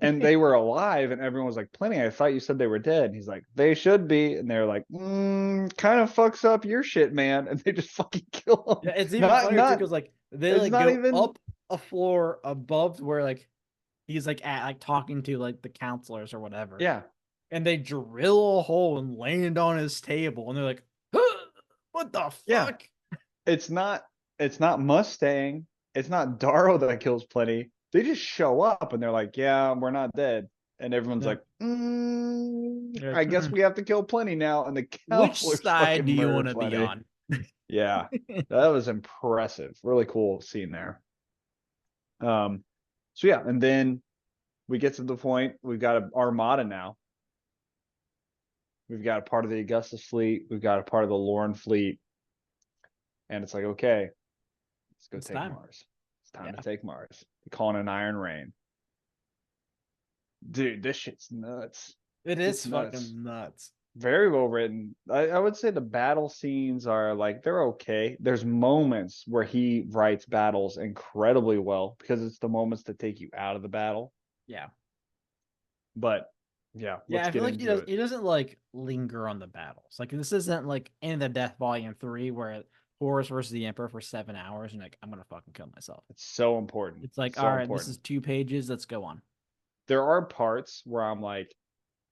And they were alive, and everyone was like, Plenty, I thought you said they were dead. And he's like, they should be. And they're like, kind of fucks up your shit, man. And they just fucking kill him. Yeah, it's even funnier too Not, because like they it's like not go even, up a floor above where like he's like at like talking to like the counselors or whatever, yeah, and they drill a hole and land on his table, and they're like, huh, "What the yeah. fuck?" It's not, it's not Mustang. It's not Darrow that kills Plenty. They just show up and they're like, yeah, we're not dead. And everyone's Yeah. like, They're I like, guess we have to kill Plenty now. And the which counselors side fucking do you murder want to be Plenty. on? Yeah, that was impressive. Really cool scene there. So yeah, and then we get to the point we've got an armada now. We've got a part of the Augustus fleet. We've got a part of the Lauren fleet, and it's like, okay, let's go It's take time. Mars. It's time to Yeah, take Mars. They're calling an Iron Rain, dude. This shit's nuts. it It's is nuts. fucking nuts. Very well written. I would say the battle scenes are like they're okay. There's moments where he writes battles incredibly well because it's the moments that take you out of the battle. Yeah, But yeah, yeah. let's I feel get like he into does. it. He doesn't like linger on the battles. Like this isn't like in the Death Volume 3 where Horus versus the Emperor for 7 hours and like I'm gonna fucking kill myself. It's so important. It's like So all right, this important. is 2 pages. Let's go on. There are parts where I'm like,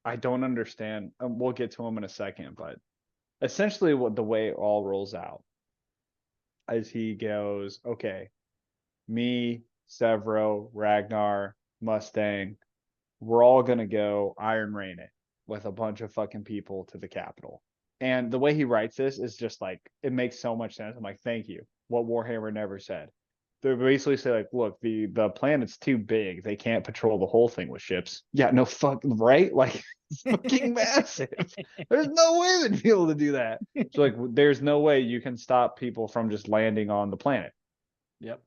I don't understand. We'll get to them in a second, but essentially, what the way it all rolls out is he goes, okay, me, Severo, Ragnar, Mustang, we're all gonna go Iron Rain it with a bunch of fucking people to the capital. And the way he writes this is just like it makes so much sense. I'm like, thank you. What Warhammer never said. They basically say like, look, the planet's too big. They can't patrol the whole thing with ships. Yeah, no fuck, right? Like it's fucking massive. There's no way they'd be able to do that. So like, there's no way you can stop people from just landing on the planet. Yep.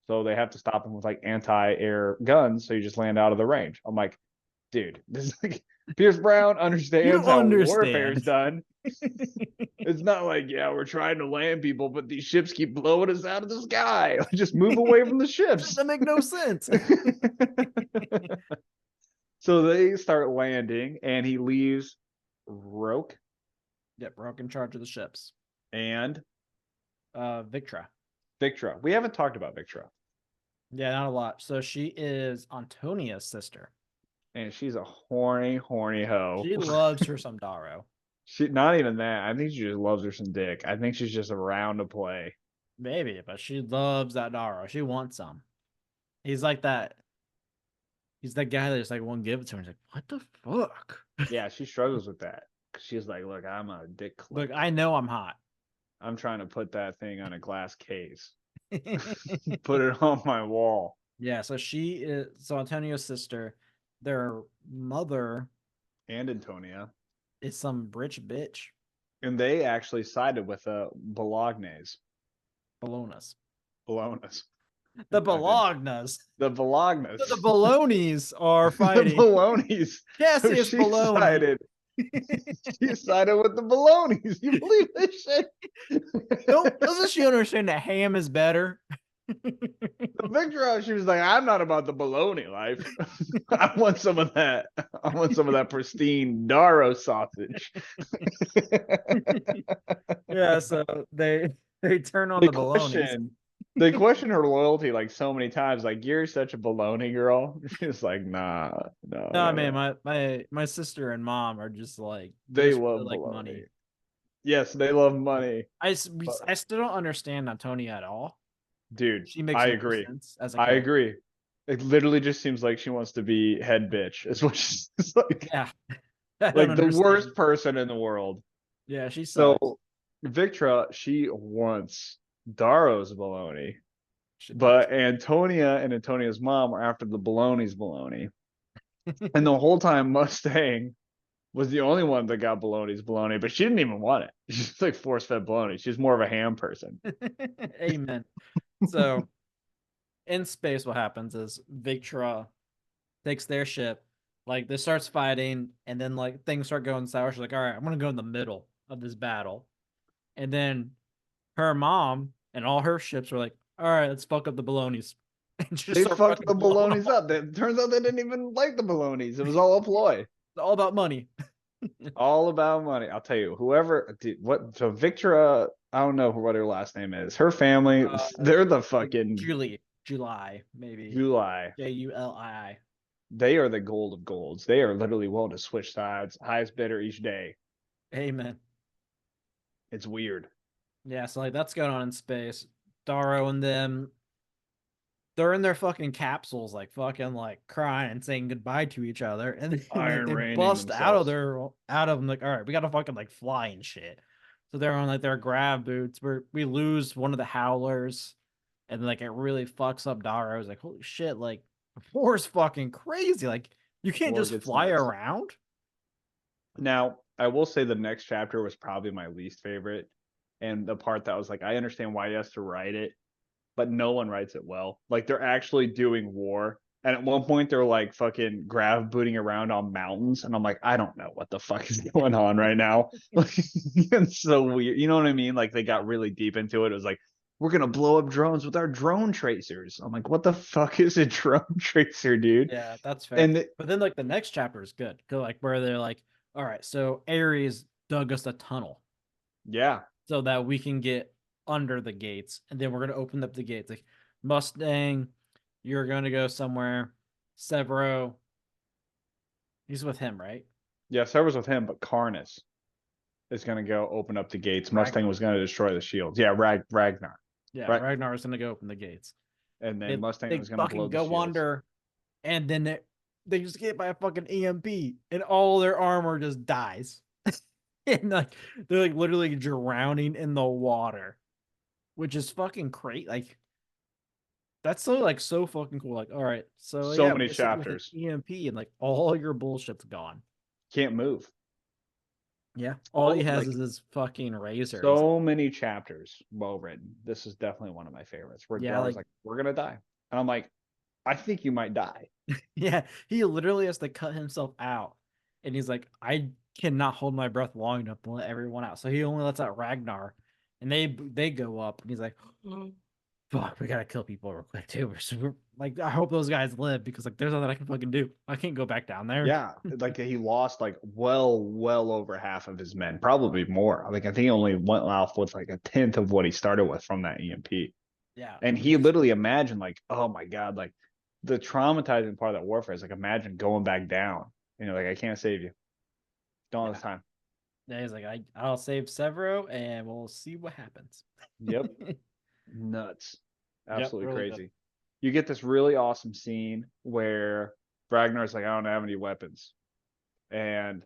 So they have to stop them with like anti-air guns. So you just land out of the range. I'm like, dude, this is like Pierce Brown You understands how warfare is understand. done. It's not like, yeah, we're trying to land people, but these ships keep blowing us out of the sky. Just move away from the ships. That make no sense. So they start landing, and he leaves Roke Yep, Roke in charge of the ships. and Victra. Victra. We haven't talked about Victra. Yeah, not a lot. So she is Antonia's sister. And she's a horny, horny hoe. She loves her some Darrow. She not even that. I think she just loves her some dick. I think she's just around to play. Maybe, but she loves that Darrow. She wants some. He's like that. He's that guy that just like won't give it to her. He's like, what the fuck? Yeah, she struggles with that. She's like, look, I'm a dick Look, collector. I know I'm hot. I'm trying to put that thing on a glass case. Put it on my wall. Yeah, so she is so Antonio's sister. Their mother And Antonia. is some rich bitch. And they actually sided with Bolognaise. Bolognas. Bolognas. The I did. Bolognas. The Bolognas. The Bolognies are The fighting. Bolognas. So Cassius she Bologna. sided. She sided with the Bolognas. You believe this shit? Doesn't she understand that ham is better? The Victor, she was like, I'm not about the bologna life. I want some of that. I want some of that pristine Darrow sausage. Yeah, so they turn on They the Bolognas. question her loyalty like so many times. Like, you're such a bologna girl. She's like, nah, no, No, no, man, no. my sister and mom are just like they They just really love like bologna. money. Yes, they love money. But, I still don't understand Antonia at all. dude, She makes I no agree. sense as a I character. agree. It literally just seems like she wants to be head bitch. Is what she's like. Yeah, I don't Like the understand. worst person in the world. Yeah, she sucks. So Victra, she wants Darrow's bologna, She does. but Antonia and Antonia's mom are after the bologna's bologna. And the whole time Mustang was the only one that got bologna's bologna, but she didn't even want it. She's like force fed bologna. She's more of a ham person. Amen. So in space, what happens is Victra takes their ship, like this starts fighting, and then like things start going sour. She's like, all right, I'm gonna go in the middle of this battle. And then her mom and all her ships were like, all right, let's fuck up the balonies. And just They start fucked fucking the blowing bologna's up. up. It turns out they didn't even like the bologna's. It was all a ploy. It's all about money. All about money. I'll tell you, whoever, dude, what, so Victra, I don't know what her last name is. Her family, Uh, they're the like fucking July, maybe. July. Julii. They are the gold of golds. They are literally willing to switch sides, highest bidder each day. Amen. It's weird. Yeah, so like that's going on in space. Darrow and them, they're in their fucking capsules, like fucking like crying and saying goodbye to each other, and then like Iron they raining bust themselves. out of them like, all right, we gotta fucking like fly and shit. So they're on like their grab boots. We lose one of the howlers, and like it really fucks up Darrow. Like, holy shit, like the war's fucking crazy. Like you can't War just gets fly nuts. around. Now, I will say the next chapter was probably my least favorite. And the part that was like, I understand why he has to write it, but no one writes it well. Like they're actually doing war. And at one point they're like fucking grav booting around on mountains. And I'm like, I don't know what the fuck is going on right now. Like it's so weird. You know what I mean? Like they got really deep into it. It was like, we're gonna blow up drones with our drone tracers. I'm like, what the fuck is a drone tracer, dude? Yeah, that's fair. And But then like the next chapter is good. 'Cause, like where they're like, all right, so Ares dug us a tunnel yeah, so that we can get under the gates, and then we're gonna open up the gates. Like Mustang, you're gonna go somewhere. Severo, he's with him, right? yeah, Sever's with him, but Karnas is gonna go open up the gates. Mustang Ragnar. was gonna destroy the shields. Yeah, Ragnar. Yeah, Right. Ragnar is gonna go open the gates. And then They Mustang they was gonna blow fucking the go shields. under, and then they just get hit by a fucking EMP, and all their armor just dies. And like they're like literally drowning in the water, which is fucking great. Like that's so like so fucking cool. Like, all right, so So yeah, we many just hit you with an chapters. EMP, and like all your bullshit's gone. Can't move. Yeah, all he So has like is his fucking razor. He's so many chapters well written. This is definitely one of my favorites. Where yeah, Dar's like like, we're gonna die. And I'm like, I think you might die. yeah, he literally has to cut himself out, and he's like, I cannot hold my breath long enough to let everyone out. So he only lets out Ragnar, and they go up, and he's like, fuck, we gotta kill people real quick too. Like, I hope those guys live because like there's nothing I can fucking do. I can't go back down there. Yeah, like he lost like well over half of his men, probably more. Like I think he only went off with like a tenth of what he started with from that EMP. Yeah. And he literally imagined like, oh my God, like the traumatizing part of that warfare is like imagine going back down. You know, like I can't save you. Don't have Yeah. the time. Yeah, he's like, I'll save Severo and we'll see what happens. Yep. Nuts. Yep, Absolutely really good. crazy. You get this really awesome scene where Ragnar's like, I don't have any weapons. And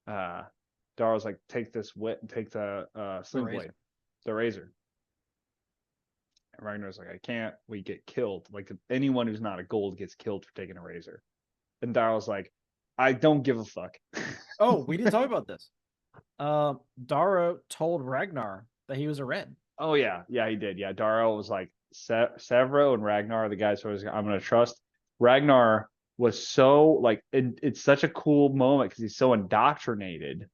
Darrow's like, take this take the The sling blade, razor. the razor. And Ragnar's like, I can't. We get killed. Like anyone who's not a gold gets killed for taking a razor. And Darrow's like, I don't give a fuck. Oh, we didn't talk about this. Darrow told Ragnar that he was a red. Oh yeah, yeah, he did. Yeah, Darrow was like Severo and Ragnar are the guys who I'm gonna trust. Ragnar was so like it's such a cool moment because he's so indoctrinated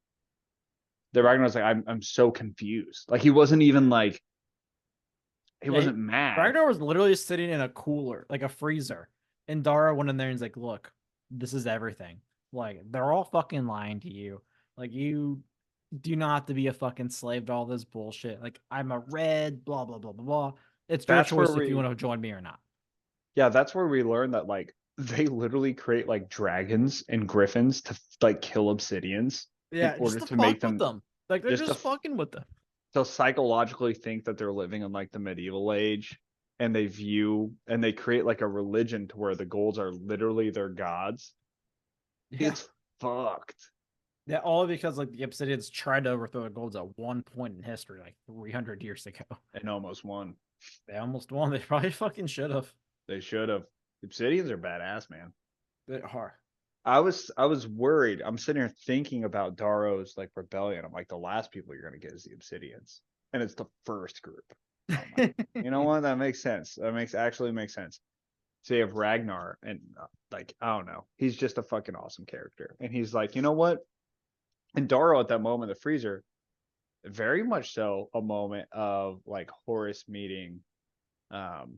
that Ragnar's like I'm so confused. Like he wasn't even like he Yeah, wasn't mad. Ragnar was literally sitting in a cooler, like a freezer, and Darrow went in there and he's like, "Look, this is everything. Like they're all fucking lying to you. Like you do not have to be a fucking slave to all this bullshit. Like I'm a red, blah blah blah blah blah. It's your That's where choice if you we want to join me or not." yeah, that's where we learned that like they literally create like dragons and griffins to like kill obsidians in Yeah, just order to to make fuck with them them. Like they're just to just fucking with them. to psychologically think that they're living in like the medieval age and they view and they create like a religion to where the golds are literally their gods. Yeah. It's fucked. Yeah, all because like the Obsidians tried to overthrow the Golds at one point in history, like 300 years ago. And almost won. They almost won. They probably fucking should have. They should have. Obsidians are badass, man. They are. I was worried. I'm sitting here thinking about Darrow's like rebellion. I'm like, the last people you're gonna get is the Obsidians. And it's the first group. I'm like, you know what? That makes sense. That makes actually makes sense. So you have Ragnar, and like I don't know, he's just a fucking awesome character. And he's like, you know what? And Darrow at that moment, the freezer, very much so a moment of like Horace meeting um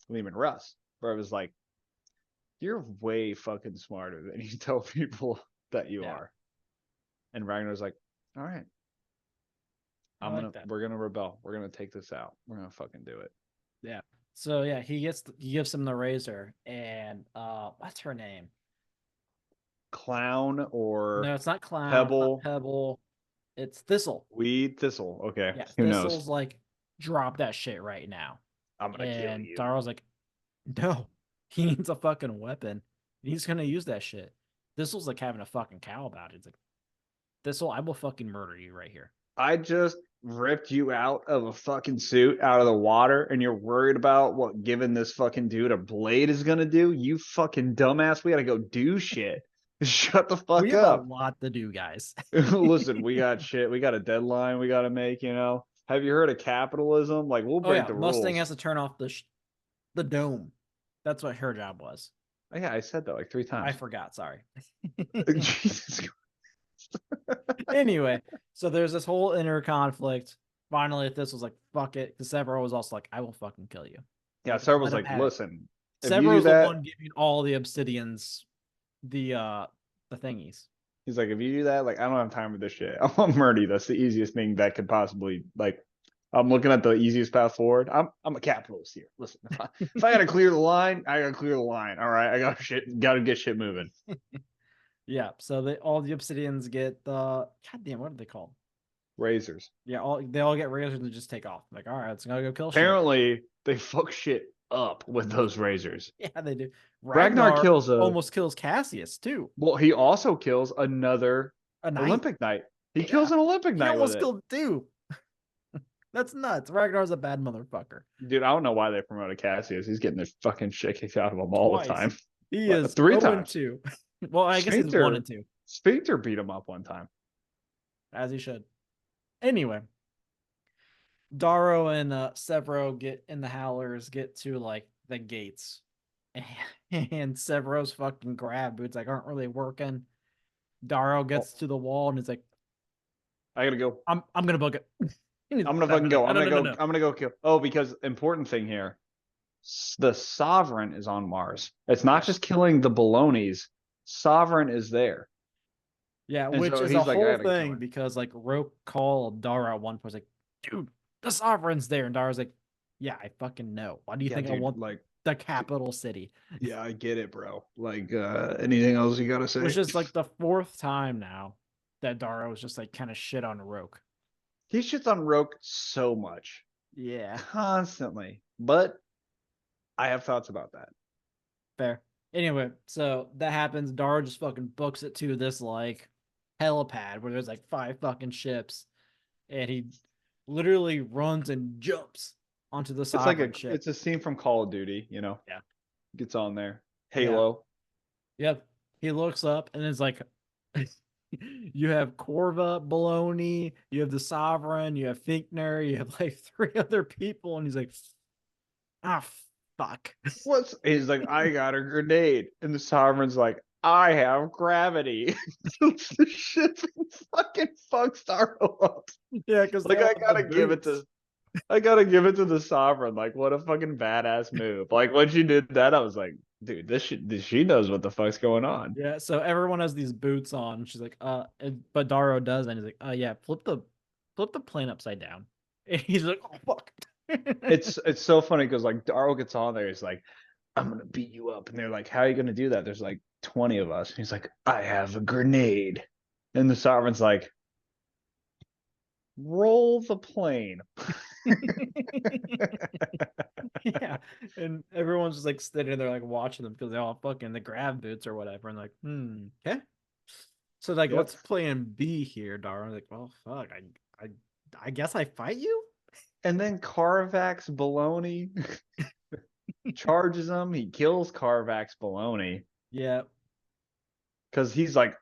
Lehman Russ, where it was like, you're way fucking smarter than you tell people that you Yeah, are. And Ragnar's like, all right, I like that. we're gonna rebel. We're gonna take this out. We're gonna fucking do it. Yeah. So yeah, he gives him the razor, and what's her name? Clown or No, it's not Clown. It's not Pebble, Pebble. It's Thistle. weed, thistle. Okay, Yeah, who knows? Thistle's like, drop that shit right now. I'm gonna kill And you. Darrow's like, no, he needs a fucking weapon. He's gonna use that shit. Thistle's like having a fucking cow about it. It's like, Thistle, I will fucking murder you right here. I just ripped you out of a fucking suit out of the water and you're worried about what giving this fucking dude a blade is gonna do? You fucking dumbass. We gotta go do shit. Shut the We fuck have a up. lot to do, guys. Listen, we got shit. We got a deadline we gotta make, you know. Have you heard of capitalism? Like we'll Oh break yeah, the Mustang rules. has to turn off the dome. That's what her job was. Oh, yeah, I said that like three I times. forgot. Sorry. Jesus Anyway, so there's this whole inner conflict. Finally, if this was like, fuck it, because Severo was also like, I will fucking kill you. Yeah, Like, Sarah was let him like, have it. listen, if you do Severo's the that, one giving all the obsidians the thingies. he's like, if you do that, like, I don't have time for this shit. I'm murder you. That's the easiest thing that could possibly like. I'm looking at the easiest path forward. I'm a capitalist here. Listen, if I gotta clear the line, I gotta clear the line. All right, I gotta get shit moving. Yeah, so all the obsidians get the goddamn, what are they called? Razors. Yeah, they all get razors and just take off. Like, all right, let's go kill shit. Apparently, they fuck shit up with those razors. Yeah, they do. Ragnar Ragnar kills a almost kills Cassius too. well. He also kills another A knight. Olympic knight. He kills Yeah, an Olympic he knight with almost it. killed two. That's nuts. Ragnar's a bad motherfucker. Dude, I don't know why they promoted Cassius. He's getting the fucking shit kicked out of him all the Twice. time. He But is three 0 and times. 2. Well, I guess he's 1 and Sphincter 2, Sphincter beat him up one time. as he should. Anyway, Darrow and Severo get in the Howlers, get to like the gates, and Severo's fucking grab boots like aren't really working. Darrow Oh, gets to the wall and he's like, I gotta go. I'm gonna book it. I'm gonna fucking go. No, I'm no, gonna no, no, go. no. I'm gonna go kill. Oh, because important thing here. The Sovereign is on Mars. It's not Yeah. just killing the balonies. Sovereign is there. Yeah, And which so is a he's like, I whole gotta kill thing her. because like Roke called Dara at one point, like, dude, the sovereign's there. And Dara's like, yeah, I fucking know. Why do you Yeah, think I dude, want like, the capital city? yeah, I get it, bro. Like, anything else you gotta Which say? is like the fourth time now that Dara was just like kind of shit on Roke. He shits on Roke so much, Yeah, constantly. But I have thoughts about that. fair. Anyway, so that happens. Dara just fucking books it to this like helipad where there's like five fucking ships, and he literally runs and jumps onto the sovereign ship. It's a scene from Call of Duty, you know, Yeah, gets on there. yeah. Halo. Yep. He looks up and it's like you have Corva Baloney, you have the Sovereign, you have Finkner, you have like three other people, and he's like, ah, fuck. He's like, I got a grenade. And the Sovereign's like, I have gravity. The ship fucking fucks Starro up. Yeah, because they Like all have the boots. I gotta give it to the Sovereign. Like, what a fucking badass move. Like when she did that, I was like, dude, she knows what the fuck's going on. Yeah, so everyone has these boots on. She's like, but Daro does, and he's like, yeah, flip the plane upside down. And he's like, oh fuck. It's so funny because like Darrow gets on there, he's like, I'm gonna beat you up. And they're like, how are you gonna do that? There's like 20 of us. And he's like, I have a grenade. And the Sovereign's like, roll the plane. Yeah, and everyone's just like sitting there like watching them because they all fucking the grab boots or whatever, and like, okay. So like, Yep. what's plan B here, Dara? Like, well, fuck, I, I guess I fight you. And then Carvax Baloney charges him. He kills Carvax Baloney Yeah, because he's like,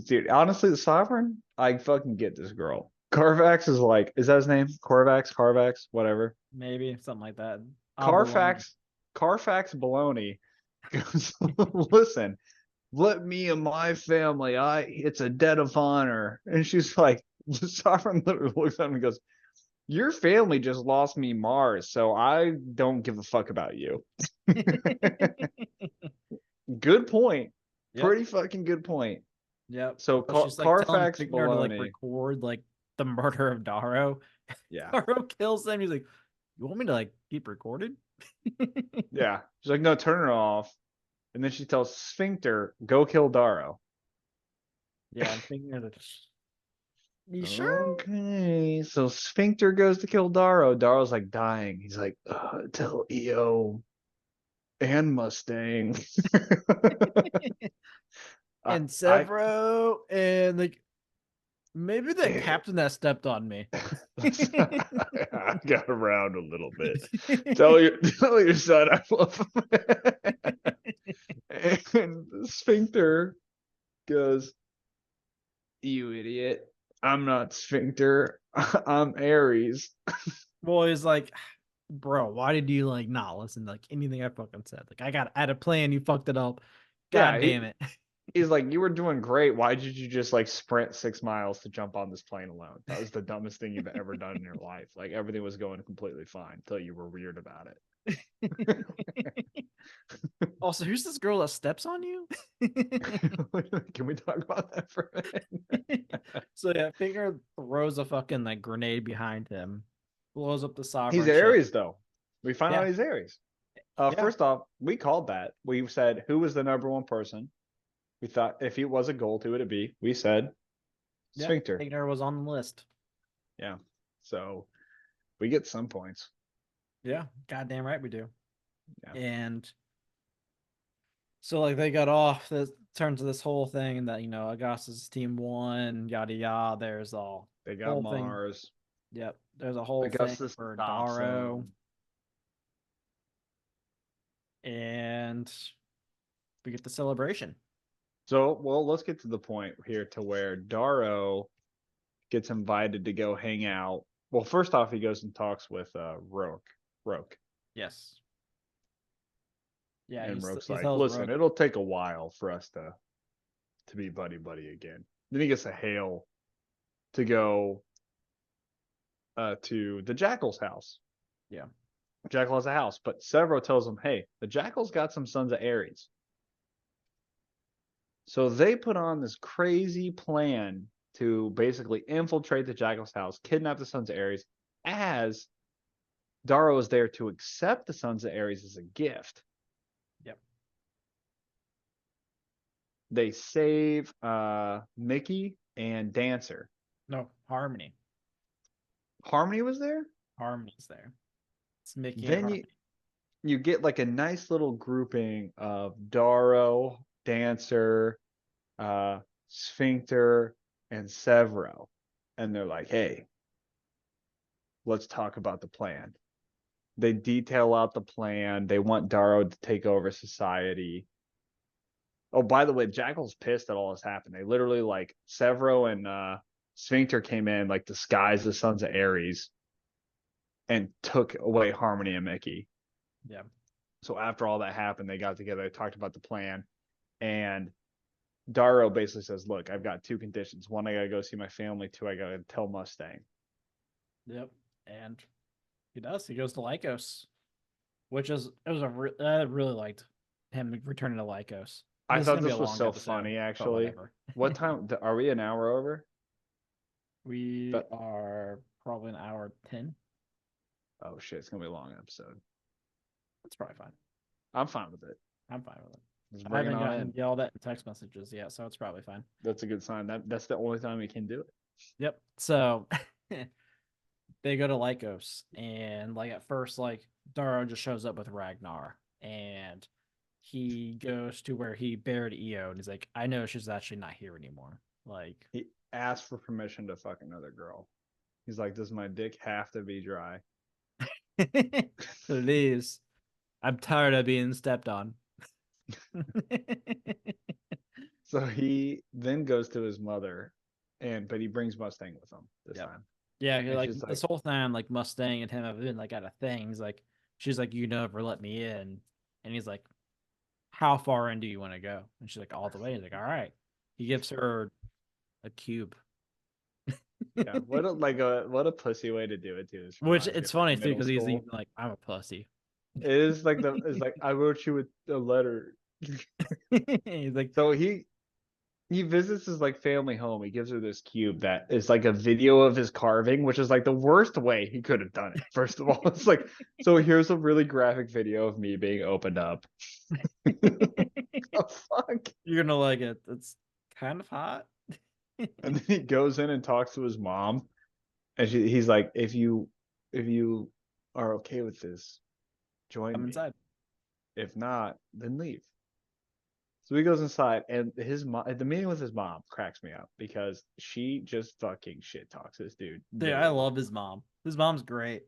dude, honestly, the Sovereign, I fucking get this girl. Carvax is like, is that his name? Carvax, whatever. maybe something like that. Abalone. Carfax, Carfax Baloney goes, listen, let me and my family, it's a debt of honor. And she's like, the Sovereign literally looks at him and goes, your family just lost me Mars, so I don't give a fuck about you. Good point. Yep, Pretty fucking good point. yep. So But she's like telling Carfax Fickner to like Baloney. record like the murder of Daro. Yeah. Daro kills them. He's like, you want me to like keep recorded? Yeah. She's like, no, turn it off. And then she tells Sphincter, go kill Daro. Yeah, and Fickner's like, you sure? Okay. So Sphincter goes to kill Daro. Daro's like dying. He's like, tell EO and Mustang. And I Severo and like maybe the captain that stepped on me. I got around a little bit. Tell your son I love him. And the Sphincter goes, you idiot. I'm not Sphincter. I'm Aries. Well, he's like, bro, why did you like not listen to like anything I fucking said? Like I had a plan, you fucked it up. Yeah, God damn it. he's like, you were doing great. Why did you just like sprint 6 miles to jump on this plane alone? That was the dumbest thing you've ever done in your life. Like everything was going completely fine until you were weird about it. Also, who's this girl that steps on you? Can we talk about that for a minute? So yeah, Finger throws a fucking like grenade behind him, blows up the He's sovereign ship. Aries though. We find out Yeah, he's Aries. yeah, First off, we called that. We said who was the number one person. We thought if he was a gold, who would it be? We said yeah. Sphincter. Finger was on the list. Yeah. So we get some points. Yeah, goddamn right we do. Yeah. And so like they got off. This turns to this whole thing that Augustus team won, yada yada. There's all They got whole thing. Mars. Yep, there's a whole thing Augustus for stops Daro, him. and we get the celebration. So, well, let's get to the point here to where Daro gets invited to go hang out. Well, first off, he goes and talks with Roke. Yes. Yeah, And Roke's he like, tells listen, Rogue. it'll take a while for us to be buddy buddy again. Then he gets a hail to go to the Jackal's house. Yeah. Jackal has a house, but Severo tells him, hey, the Jackal's got some sons of Ares. So they put on this crazy plan to basically infiltrate the Jackal's house, kidnap the sons of Ares, as Daro is there to accept the sons of Ares as a gift. Yep. They save Mickey and Dancer. No, Harmony. Harmony was there? Harmony's there. It's Mickey and Then Harmony. you get like a nice little grouping of Daro, Dancer, Sphincter, and Severo. And they're like, hey, let's talk about the plan. They detail out the plan. They want Daro to take over society. Oh, by the way, Jackal's pissed that all this happened. They literally like Severo and Sphincter came in like disguised as sons of Ares and took away Harmony and Mickey. Yeah. So after all that happened, they got together, they talked about the plan, and Daro basically says, "Look, I've got two conditions. One, I gotta go see my family. Two, I gotta tell Mustang." Yep. And he does. He goes to Lycos, which is it was I really liked him returning to Lycos. I This is thought gonna be a this was long so episode, funny, but actually. whatever. What time are we? An hour over? We But are probably an hour 10. oh shit, it's gonna be a long episode. That's probably fine. I'm fine with it. I'm fine with it. Just I bring it haven't on gotten in. yelled at in text messages yet, so it's probably fine. That's a good sign. That's the only time we can do it. Yep. So they go to Lycos, and like at first, like Daro just shows up with Ragnar, and he goes to where he buried Io, and he's like, "I know she's actually not here anymore." Like, He asked for permission to fuck another girl. He's like, "Does my dick have to be dry?" please, I'm tired of being stepped on. So he then goes to his mother, but he brings Mustang with him this Yep. time. Yeah, And like she's like, this whole time, like Mustang and him have been like at a thing. He's like, she's like, "You never let me in," and he's like, "How far in do you want to go?" And she's like, "All the way." He's like, "All right." He gives her a cube, yeah, what a pussy way to do it too. Is which remind me it's of like funny too middle because he's even school. like, "I'm a pussy." It is like it's like I wrote you a letter. He's like, So he visits his like family home. He gives her this cube that is like a video of his carving, which is like the worst way he could have done it. First of all, it's like, so here's a really graphic video of me being opened up. The fuck? "You're gonna like it. It's kind of hot." And then he goes in and talks to his mom, and he's like, if you are okay with this, join I'm me. inside. If not, then leave. So he goes inside, and his mom at the meeting with his mom cracks me up because she just fucking shit talks this dude Dude, I daily. love his mom. His mom's great.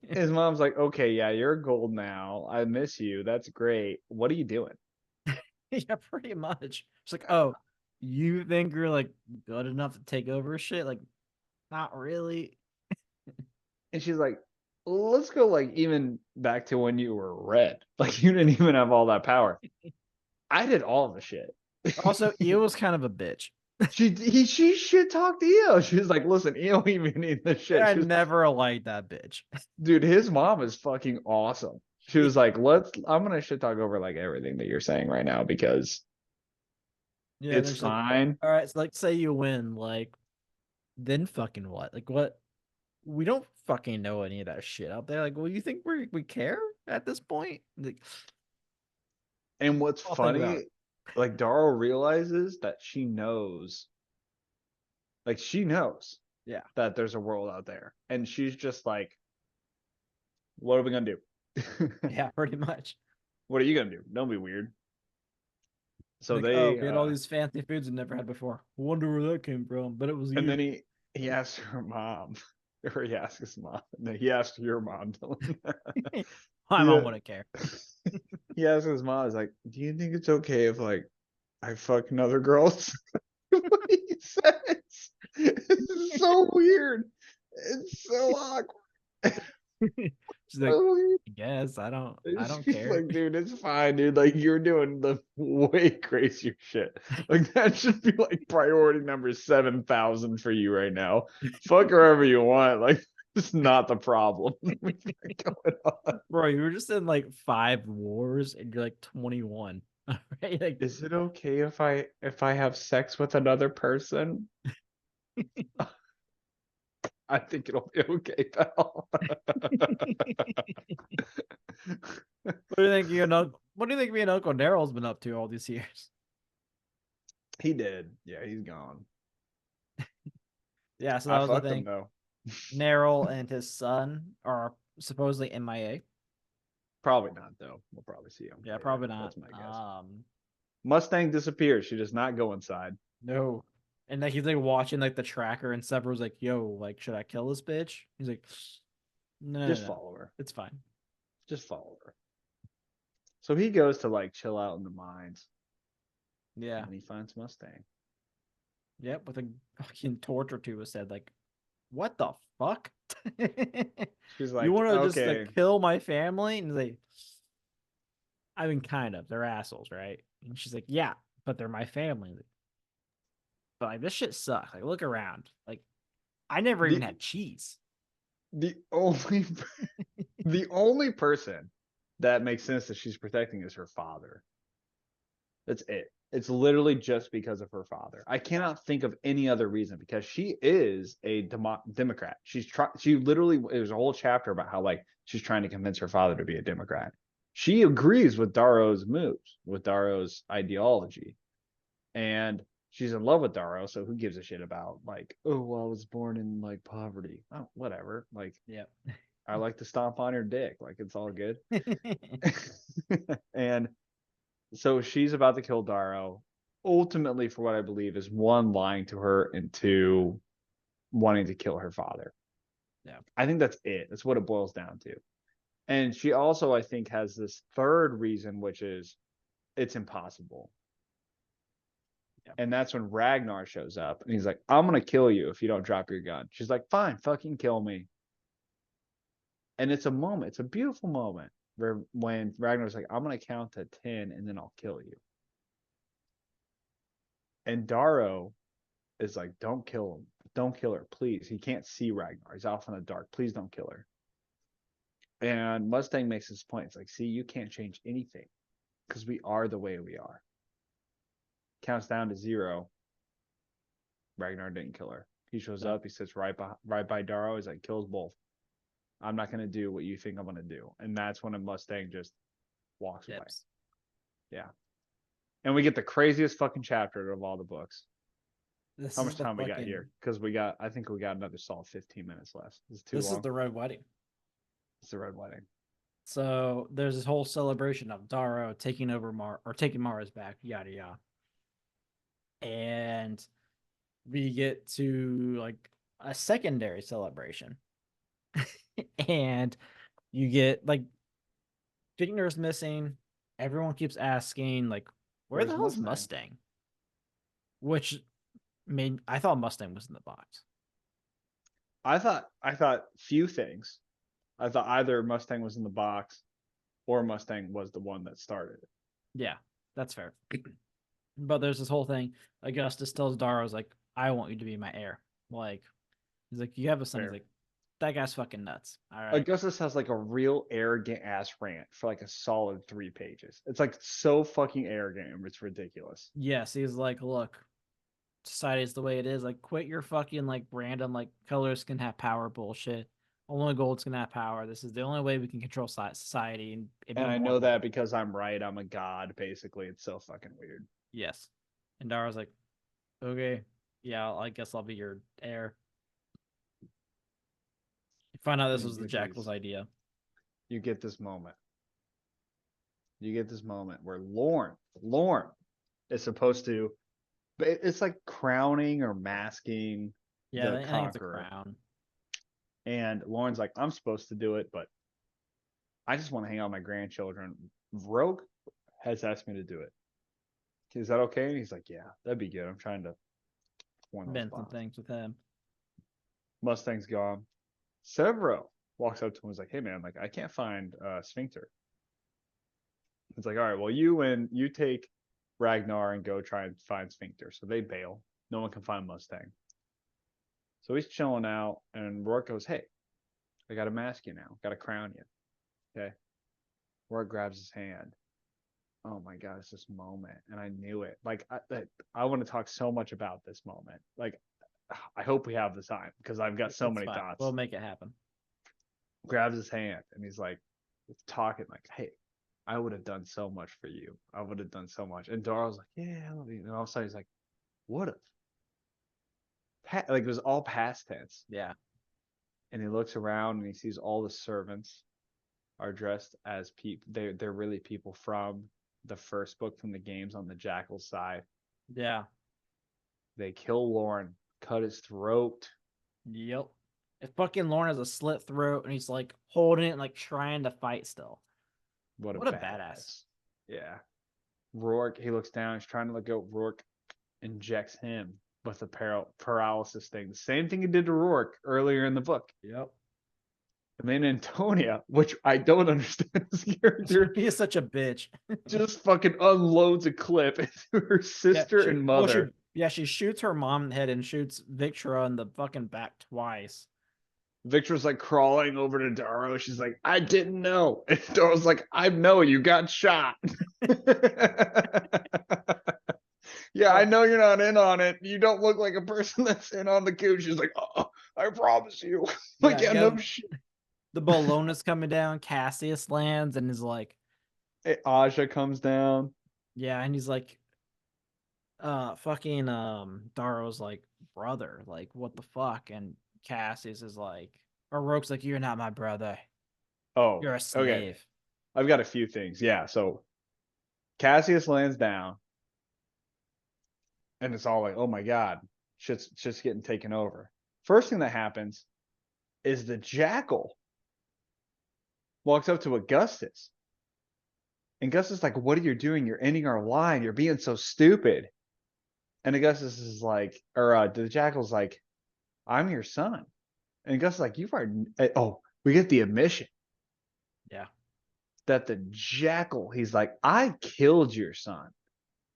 His mom's like, okay, yeah, you're gold now. I miss you. That's great. What are you doing? Yeah, pretty much. It's like, oh, you think you're like good enough to take over shit? Like, not really. And she's like, let's go like even back to when you were red. Like you didn't even have all that power. I did all the shit. Also, Io was kind of a bitch. She shit talked Io. She was like, listen, Io don't even need this shit. I She was, never liked that bitch. dude, his mom is fucking awesome. She was like, I'm gonna shit talk over like everything that you're saying right now because Yeah, and it's then she's like, fine. all right, so like say you win, like, then fucking what? Like what? We don't fucking know any of that shit out there. Like, well, you think we care at this point? Like, And what's I'll think about funny, like Darl realizes that she knows it. Yeah. that there's a world out there. And she's just like, what are we gonna do? Yeah, pretty much. What are you gonna do? Don't be weird. So Like, oh, they we had all these fancy foods we never had before. Wonder where that came from, but it was and you. then he asks her mom, or he asks his mom. No, he asked your mom. My mom Yeah. wouldn't care. He asks his mom, he's like, do you think it's okay if like I fuck another girl? What he says. It's so weird. It's so awkward. She's like, I guess I don't She's care. like, dude, it's fine, dude. Like, you're doing the way crazier shit. Like, that should be like priority number 7,000 for you right now. Fuck wherever you want. Like, It's not the problem. We got going on. Bro, you were just in like 5 wars and you're like 21. Right? Like, Is it okay if I have sex with another person? I think it'll be okay, pal. what do you think what do you think me and Uncle Daryl's been up to all these years? He did. Yeah, he's gone. Yeah, so that I was the fucked him thing. though. Neryl and his son are supposedly MIA. Probably not though. We'll probably see him Yeah, later. probably not. That's my guess. Mustang disappears. She does not go inside. No. And like he's like watching like the tracker and Severo's like, yo, like, should I kill this bitch? He's like, no, no, Just no. follow her. It's fine. Just follow her. So he goes to like chill out in the mines, Yeah. and he finds Mustang. Yep, with a fucking torture to his head, like, what the fuck? She's You like, want to just okay, like kill my family? And they, I mean, kind of, they're assholes, right? And she's like, yeah, but they're my family. But like, this shit sucks. Like, look around. Like, I never even the had cheese. the only the only person that makes sense that she's protecting is her father. That's it. It's literally just because of her father. I cannot think of any other reason because she is a Democrat. She literally, there's a whole chapter about how like she's trying to convince her father to be a Democrat. She agrees with Darrow's moves, with Darrow's ideology, and she's in love with Darrow. So who gives a shit about like, oh, well, I was born in like poverty. Oh, whatever. Like, Yep. I like to stomp on her dick. Like, it's all good. And so she's about to kill Darrow. Ultimately, for what I believe, is one, lying to her, and two, wanting to kill her father. Yeah. I think that's it. That's what it boils down to. And she also, I think, has this third reason, which is it's impossible. Yeah. And that's when Ragnar shows up and he's like, I'm going to kill you if you don't drop your gun. She's like, fine, fucking kill me. And it's a moment, it's a beautiful moment where when Ragnar's like, I'm going to count to 10 and then I'll kill you. And Darrow is like, don't kill him. Don't kill her, please. He can't see Ragnar. He's off in the dark. Please don't kill her. And Mustang makes this point. It's like, see, you can't change anything because we are the way we are. Counts down to 0. Ragnar didn't kill her. He shows up. He sits right by Darrow. He's like, kills both. I'm not going to do what you think I'm going to do. And that's when a Mustang just walks away. Yeah. And we get the craziest fucking chapter of all the books. This How is much the time we got fucking. here? Because I think we got another solid 15 minutes left. Is it too This is long? the Red Wedding. It's the Red Wedding. So there's this whole celebration of Darrow taking over taking Mara's back, yada yada. And we get to like a secondary celebration. And you get like Fichtner's missing. Everyone keeps asking, like, where the Where's hell's Mustang? Mustang? Which made I thought Mustang was in the box. I thought few things. I thought either Mustang was in the box or Mustang was the one that started it. Yeah, that's fair. But there's this whole thing. Augustus tells Darrow's like, I want you to be my heir. Like, he's like, you have a son. He's Fair. like, that guy's fucking nuts. All right. Augustus has like a real arrogant ass rant for like a solid 3 pages. It's like so fucking arrogant and it's ridiculous. Yes, he's like, look, society is the way it is. Like, quit your fucking like random like colors can have power bullshit. Only gold's gonna have power. This is the only way we can control society and it And be I more know that orderly. because I'm right. I'm a god, basically. It's so fucking weird. Yes. And Dara's like, okay, yeah, I guess I'll be your heir. You find out this And was the Jackal's idea. you get this moment. You get this moment where Lorne is supposed to, but it's like crowning or masking Yeah, the I think it's a conqueror. crown. And Lauren's like, I'm supposed to do it, but I just want to hang out with my grandchildren. Rogue has asked me to do it. Is that okay? And he's like, yeah, that'd be good. I'm trying to form those Been some bonds. things with him. Mustang's gone. Severo walks up to him and is like, hey man, like I can't find Sphincter. It's like, all right, well, you take Ragnar and go try and find Sphincter. So they bail. No one can find Mustang. So he's chilling out, and Rourke goes, hey, I gotta mask you now. Gotta crown you. Okay. Rourke grabs his hand. Oh my god, it's this moment, and I knew it. Like I want to talk so much about this moment. Like I hope we have the time because I've got so It's many fine. thoughts. We'll make it happen. Grabs his hand and he's like talking like, "Hey, I would have done so much for you. I would have done so much." And Daryl's like, "Yeah, I love you." And all of a sudden he's like, "Would have." Like it was all past tense. Yeah. And he looks around and he sees all the servants are dressed as people. They're really people from the first book from the games on the Jackal side. Yeah. They kill Lauren, cut his throat. Yep. If fucking Lauren has a slit throat and he's like holding it and like trying to fight still. What a What a badass. badass. Yeah. Rourke, he looks down, he's trying to let go. Rourke injects him with the paralysis thing. The same thing he did to Rourke earlier in the book. Yep. And then Antonia, which I don't understand this character, He is such a bitch. just fucking unloads a clip into her Yeah, sister and mother. she shoots her mom in the head and shoots Victra in the fucking back twice. Victor's like crawling over to Darrow. She's like, I didn't know. And Darrow's like, I know you got shot. Yeah, I know you're not in on it. You don't look like a person that's in on the coup. She's like, oh, I promise you. Like, yeah, no shit. The Bologna's coming down. Cassius lands and is like, Aja comes down. yeah, and he's like, fucking Darrow's like, brother, like what the fuck? And Cassius is like, or Roke's like, you're not my brother. Oh, You're a okay. slave. I've got a few things. Yeah, so Cassius lands down, and it's all like, oh my god, shit's getting taken over. First thing that happens is the Jackal walks up to Augustus. And Augustus is like, what are you doing? You're ending our line. You're being so stupid. And Augustus is like, or the Jackal's like, I'm your son. And Augustus is like, you are, oh, we get the admission. Yeah. That the Jackal, he's like, I killed your son.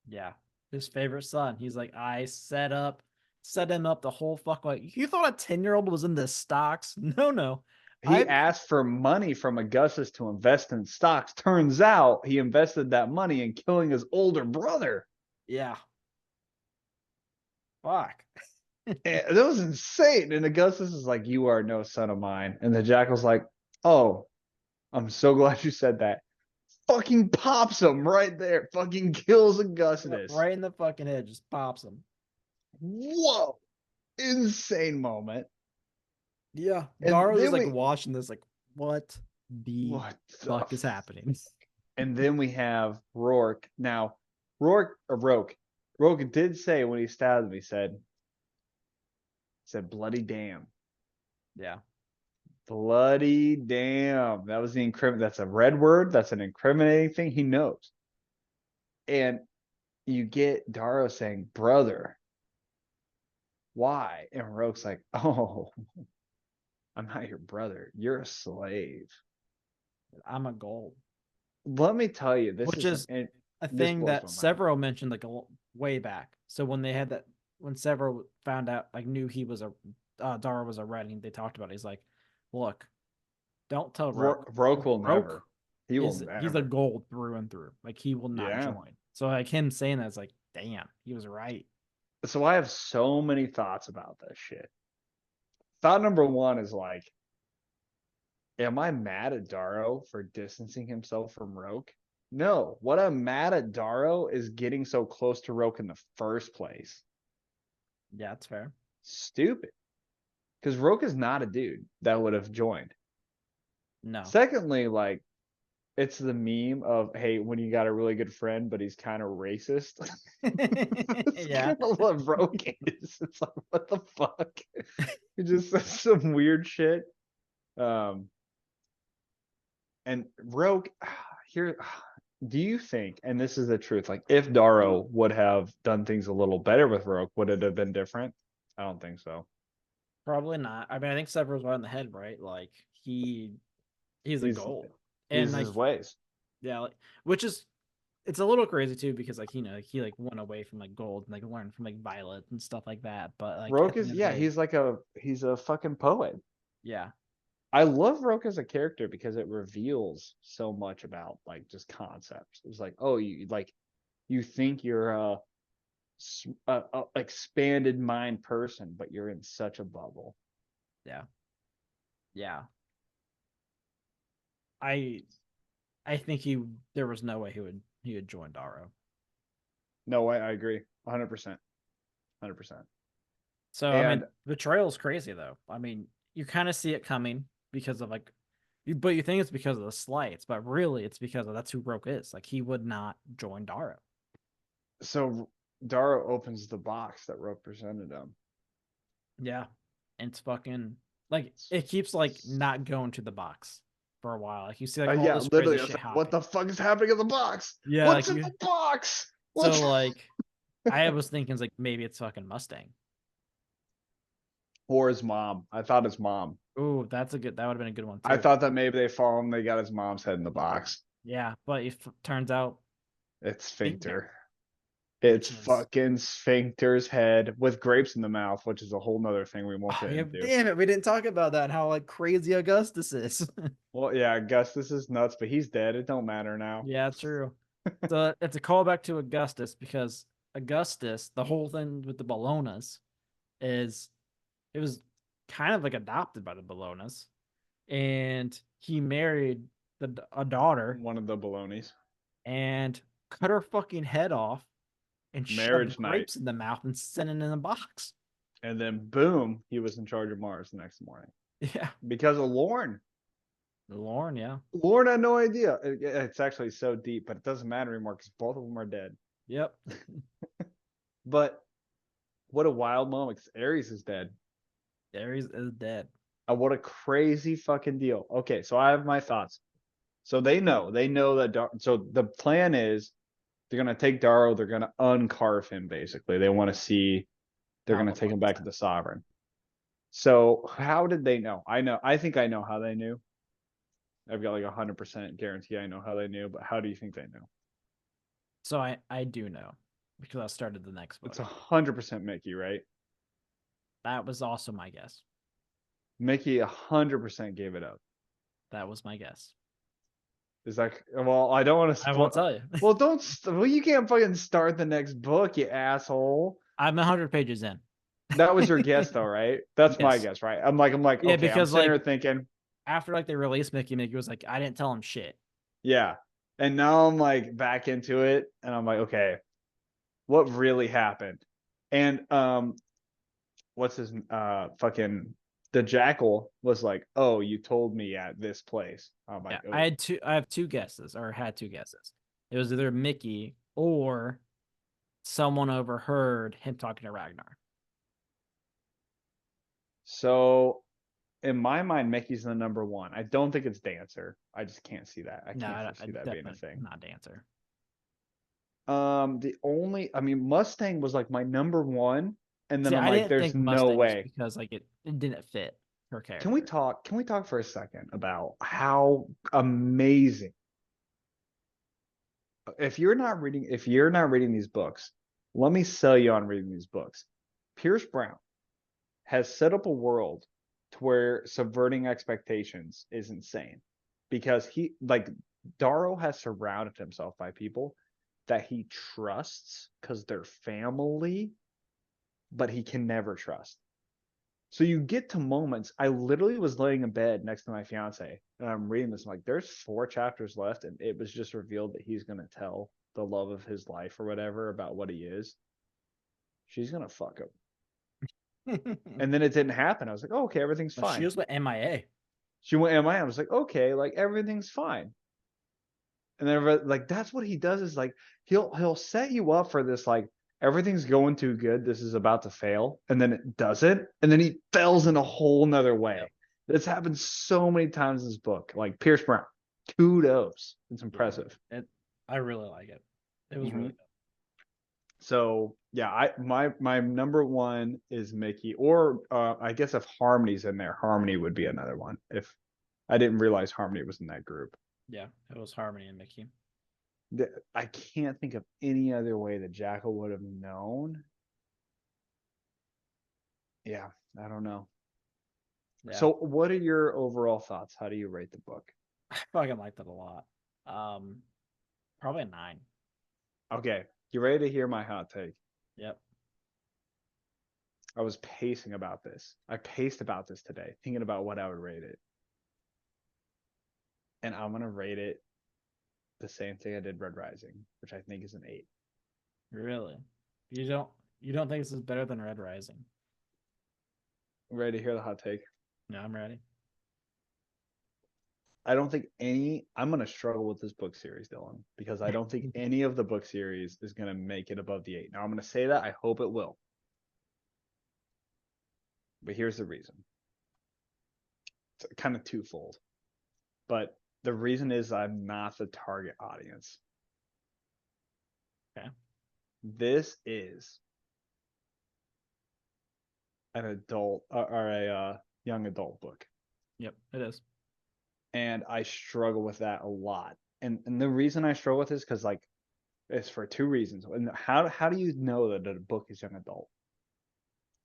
Yeah. His favorite son. He's like, I set him up the whole fuck. Like, you thought a 10-year-old was in the stocks? No. He asked for money from Augustus to invest in stocks. Turns out he invested that money in killing his older brother. Yeah. Fuck. And that was insane. And Augustus is like, you are no son of mine. And the Jackal's like, oh, I'm so glad you said that. Fucking pops him right there. Fucking kills Augustus. Right in the fucking head. Just pops him. Whoa. Insane moment. Yeah. And Darrow's then just like watching this, like, what the fuck is happening? And then we have Rourke. Now, Rourke did say when he stabbed him, he said, bloody damn. Yeah. Bloody damn. That was that's a red word. That's an incriminating thing. He knows. And you get Darrow saying, brother, why? And Rourke's like, oh, I'm not your brother. You're a slave. I'm a gold. Let me tell you, Which is a thing that Severo mentioned like way back. So when they had that, when Severo found out, like knew he was Darrow was a red, and they talked about it. He's like, look, don't tell Rourke. Rourke will never. He's a gold through and through. Like he will not join. So like him saying that is like, damn, he was right. So I have so many thoughts about this shit. Thought number one is like, am I mad at Darrow for distancing himself from Rourke? No. What I'm mad at Darrow is getting so close to Rourke in the first place. Yeah, that's fair. Stupid. Because Rourke is not a dude that would have joined. No. Secondly, like, it's the meme of, hey, when you got a really good friend, but he's kind of racist. Yeah. Kind of what Rourke is. It's like, what the fuck? He just says some weird shit. And Rourke, here, do you think, and this is the truth, like if Darrow would have done things a little better with Rourke, would it have been different? I don't think so. Probably not. I mean, I think Severo's right in the head, right? Like he's a gold. And like, his ways. Yeah, like, which is it's a little crazy too because like he like went away from like gold and like learned from like Violet and stuff like that. But like Rourke is he's a fucking poet. Yeah. I love Roke as a character because it reveals so much about like just concepts. It's like, oh, you like you think you're a expanded mind person, but you're in such a bubble. Yeah. Yeah. I I think there was no way he would join Daro. No, I agree, 100%, 100%. So I And mean, betrayal's crazy though. I mean, you kind of see it coming because of like, but you think it's because of the slights, but really it's because of that's who Roke is. Like he would not join Daro. so Daro opens the box that Roke presented him. Yeah, and it's fucking like it keeps like not going to the box for a while. Like you see like all Yeah, this crazy literally, I was shit like, what happen. the fuck is happening in the box? Yeah, What's like in you. the box? So What's like I was thinking like maybe it's fucking Mustang. or his mom? I thought his mom. Ooh, that's a good. That would have been a good one I too. thought that maybe they follow him. They got his mom's head in the box. Yeah, but it turns out It's Sphincter, Sphincter. It's which is fucking Sphincter's head with grapes in the mouth, which is a whole nother thing we won't oh get yeah, into. damn it, we didn't talk about that and how like crazy Augustus is. Well, yeah, Augustus is nuts, but he's dead. It don't matter now. Yeah, true. So it's a callback to Augustus because Augustus, the whole thing with the Bolognas is it was kind of like adopted by the Bolognas, and he married a daughter One of the balonies. and cut her fucking head off and shoved Marriage night. grapes in the mouth and sent it in a box. And then boom, he was in charge of Mars the next morning. Yeah, Because of Lorne. Lauren. Yeah, Lorne had no idea. It's actually so deep, but it doesn't matter anymore because both of them are dead. yep. But what a wild moment because Ares is dead. Ares is dead. What a crazy fucking deal. Okay, so I have my thoughts. So they know that. So the plan is they're gonna take Daro, they're gonna uncarve him. Basically, they want to see. They're How gonna the take fuck him is back to that? the sovereign. So how did they know? I know. I think I know how they knew. I've got like 100% guarantee I know how they knew. But how do you think they knew? So I do know because I started the next It's book. 100% Mickey, right? That was also my guess. Mickey 100% gave it up. That was my guess. Is that well? I don't want to I won't spoil. tell you. Well, don't. Well, you can't fucking start the next book, you asshole. I'm 100 pages in. That was your guess, though, right? That's my Yes. guess, right? I'm like, Yeah, okay. I'm because sitting here like thinking, after like they released Mickey, Mickey was like, I didn't tell him shit. yeah. And now I'm like back into it, and I'm like, okay, what really happened? And what's his fucking the jackal was like, oh, you told me at this place. I'm Yeah, like, I oh, had two. I have two guesses, or had two guesses. It was either Mickey or someone overheard him talking to Ragnar. so in my mind, Mickey's the number one. I don't think it's Dancer. I just can't see that. I No, can't I foresee that being a definitely thing. not Dancer. The only, I mean, Mustang was like my number one, and then See, I'm I like, didn't there's think no Mustang just way. because like it didn't fit her Can we character. talk? Can we talk for a second about how amazing? If you're not reading these books, let me sell you on reading these books. Pierce Brown has set up a world to where subverting expectations is insane because he like Darrow has surrounded himself by people that he trusts because they're family, but he can never trust. So you get to moments. I literally was laying in bed next to my fiance and I'm reading this. I'm like, there's 4 chapters left, and it was just revealed that he's gonna tell the love of his life or whatever about what he is. She's gonna fuck him. And then it didn't happen. I was like, oh, okay, everything's But she fine. was with MIA. She went MI. I was like, okay, like everything's fine. And then like that's what he does is like he'll set you up for this like everything's going too good. This is about to fail, and then it doesn't, and then he fails in a whole nother Yep. way. It's happened so many times in this book. Like Pierce Brown, kudos. It's Yeah. impressive. I really like it. It was really Mm-hmm. good. So yeah, my number one is Mickey, or I guess if Harmony's in there, Harmony would be another one. If I didn't realize Harmony was in that group. Yeah, it was Harmony and Mickey. I can't think of any other way that Jackal would have known. Yeah, I don't know. Yeah. So, what are your overall thoughts? How do you rate the book? I fucking liked it a lot. Probably a 9. Okay, you ready to hear my hot take? Yep. I was pacing about this. I paced about this today, thinking about what I would rate it. And I'm gonna rate it the same thing I did Red Rising, which I think is an 8. Really? You don't you don't think this is better than Red Rising? Ready to hear the hot take? No, I'm ready. I don't think any. I'm gonna struggle with this book series, Dylan, because I don't think any of the book series is gonna make it above the 8. Now I'm gonna say that. I hope it will. But here's the reason. It's kind of twofold. But the reason is I'm not the target audience. Okay. This is an adult or a young adult book, Yep, it is. and I struggle with that a lot. And the reason I struggle with this because like it's for two reasons. And how do you know that a book is young adult?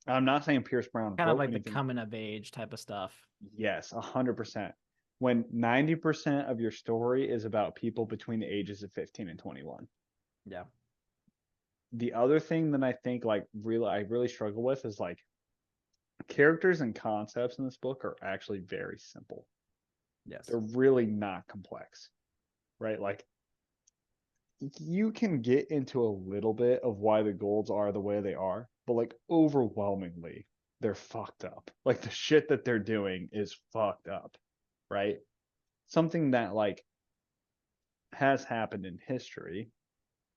I'm not saying Pierce Brown Kind of wrote like the anything. coming of age type of stuff. Yes, 100%. When 90% of your story is about people between the ages of 15 and 21. Yeah. The other thing that I think like really I really struggle with is like characters and concepts in this book are actually very simple. Yes. They're really not complex, right? Like you can get into a little bit of why the golds are the way they are, but like overwhelmingly, they're fucked up. Like the shit that they're doing is fucked up, right? Something that like has happened in history,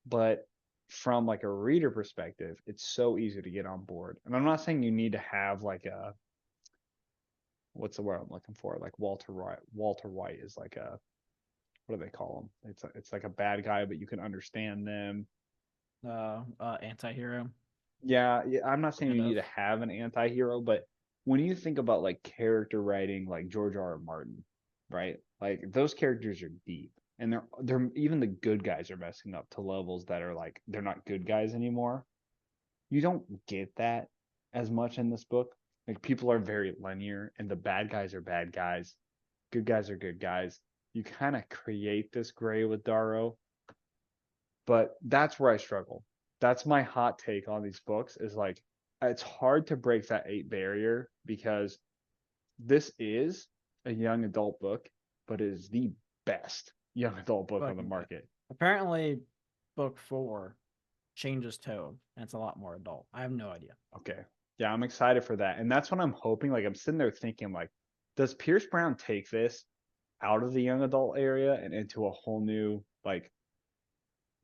but from like a reader perspective, it's so easy to get on board. And I'm not saying you need to have like a what's the word I'm looking for? Like Walter White. Walter White is like a what do they call him? It's like a bad guy, but you can understand them. Anti-hero, Yeah, yeah. I'm not saying kind you need of. to have an anti-hero, but when you think about like character writing, like George R. R. Martin, right? Like those characters are deep, and they're even the good guys are messing up to levels that are like they're not good guys anymore. You don't get that as much in this book. Like people are very linear, and the bad guys are bad guys, good guys are good guys. You kind of create this gray with Darrow, but that's where I struggle. That's my hot take on these books is like it's hard to break that 8 barrier because this is a young adult book, but it is the best young adult book on the Fucking. market. Apparently, book 4 changes tone, and it's a lot more adult. I have no idea. Okay. Yeah, I'm excited for that. And that's what I'm hoping. Like I'm sitting there thinking like, does Pierce Brown take this out of the young adult area and into a whole new like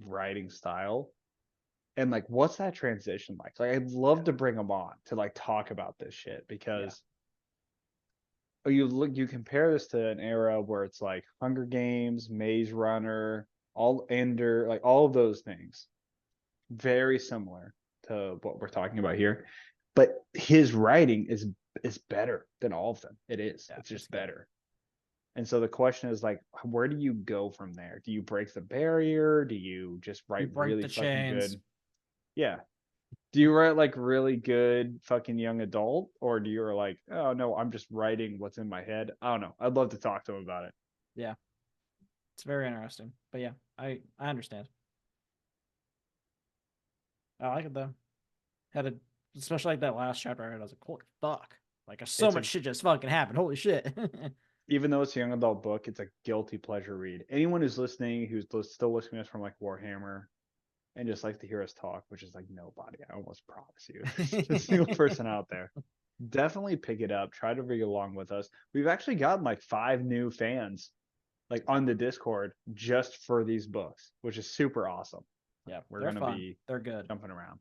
writing style? And like what's that transition like I'd love to bring them on to like talk about this shit Yeah. because you compare this to an era where it's like Hunger Games, Maze Runner, all Ender, like all of those things very similar to what we're talking about here, but his writing is better than all of them. Yeah, It's it's just good. better. And so the question is like, where do you go from there? Do you break the barrier? Do you just You write break really the fucking chains. good? Yeah. Do you write like really good fucking young adult, or do you like, oh no, I'm just writing what's in my head? I don't know. I'd love to talk to him about it. Yeah, it's very interesting. But yeah, I understand. I like it though. Had a especially like that last chapter I read. I was like, holy fuck! Like so It's a much shit just fucking happened. Holy shit. even though it's a young adult book, it's a guilty pleasure read. Anyone who's listening, who's still listening to us from like Warhammer, and just like to hear us talk, which is like nobody. I almost promise you, there's a single person out there. Definitely pick it up. Try to read along with us. We've actually gotten like 5 new fans, like on the Discord, just for these books, which is super awesome. Yeah, We're they're gonna fun. be They're good. jumping around.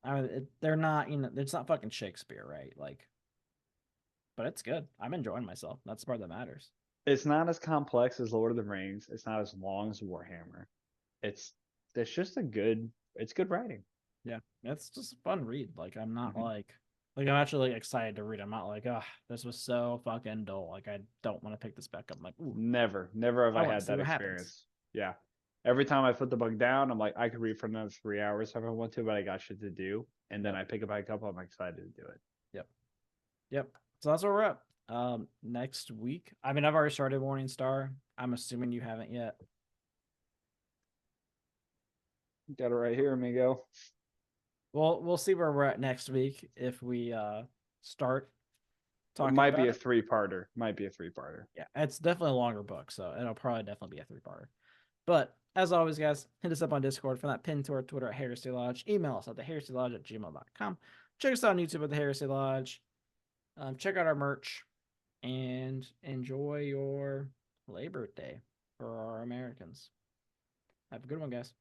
I mean, they're not, it's not fucking Shakespeare, right? Like, but it's good. I'm enjoying myself. That's the part that matters. It's not as complex as Lord of the Rings. It's not as long as Warhammer. It's it's just a good. It's good writing. Yeah, it's just a fun read. Like, I'm not Mm-hmm. like I'm actually like excited to read. I'm not like, oh, this was so fucking dull. Like, I don't want to pick this back up. I'm like, ooh, Never have I I want to had see that what happens. experience. Yeah. Every time I put the book down, I'm like, I could read for another 3 hours if I want to, but I got shit to do. And then Yep, I pick it back up, I'm excited to do it. yep, yep. So that's where we're at. Next week. I mean, I've already started Morning Star. I'm assuming you haven't yet. Got it right here, amigo. Well, we'll see where we're at next week if we start It talking might be about a it. three-parter. Might be a three-parter. Yeah, it's definitely a longer book, so it'll probably definitely be a three-parter. But as always, guys, hit us up on Discord for that pin to our Twitter at Heresy Lodge. Email us at theheresiolodge@gmail.com. Check us out on YouTube at the Heresy Lodge. Check out our merch and enjoy your Labor Day for our Americans. Have a good one, guys.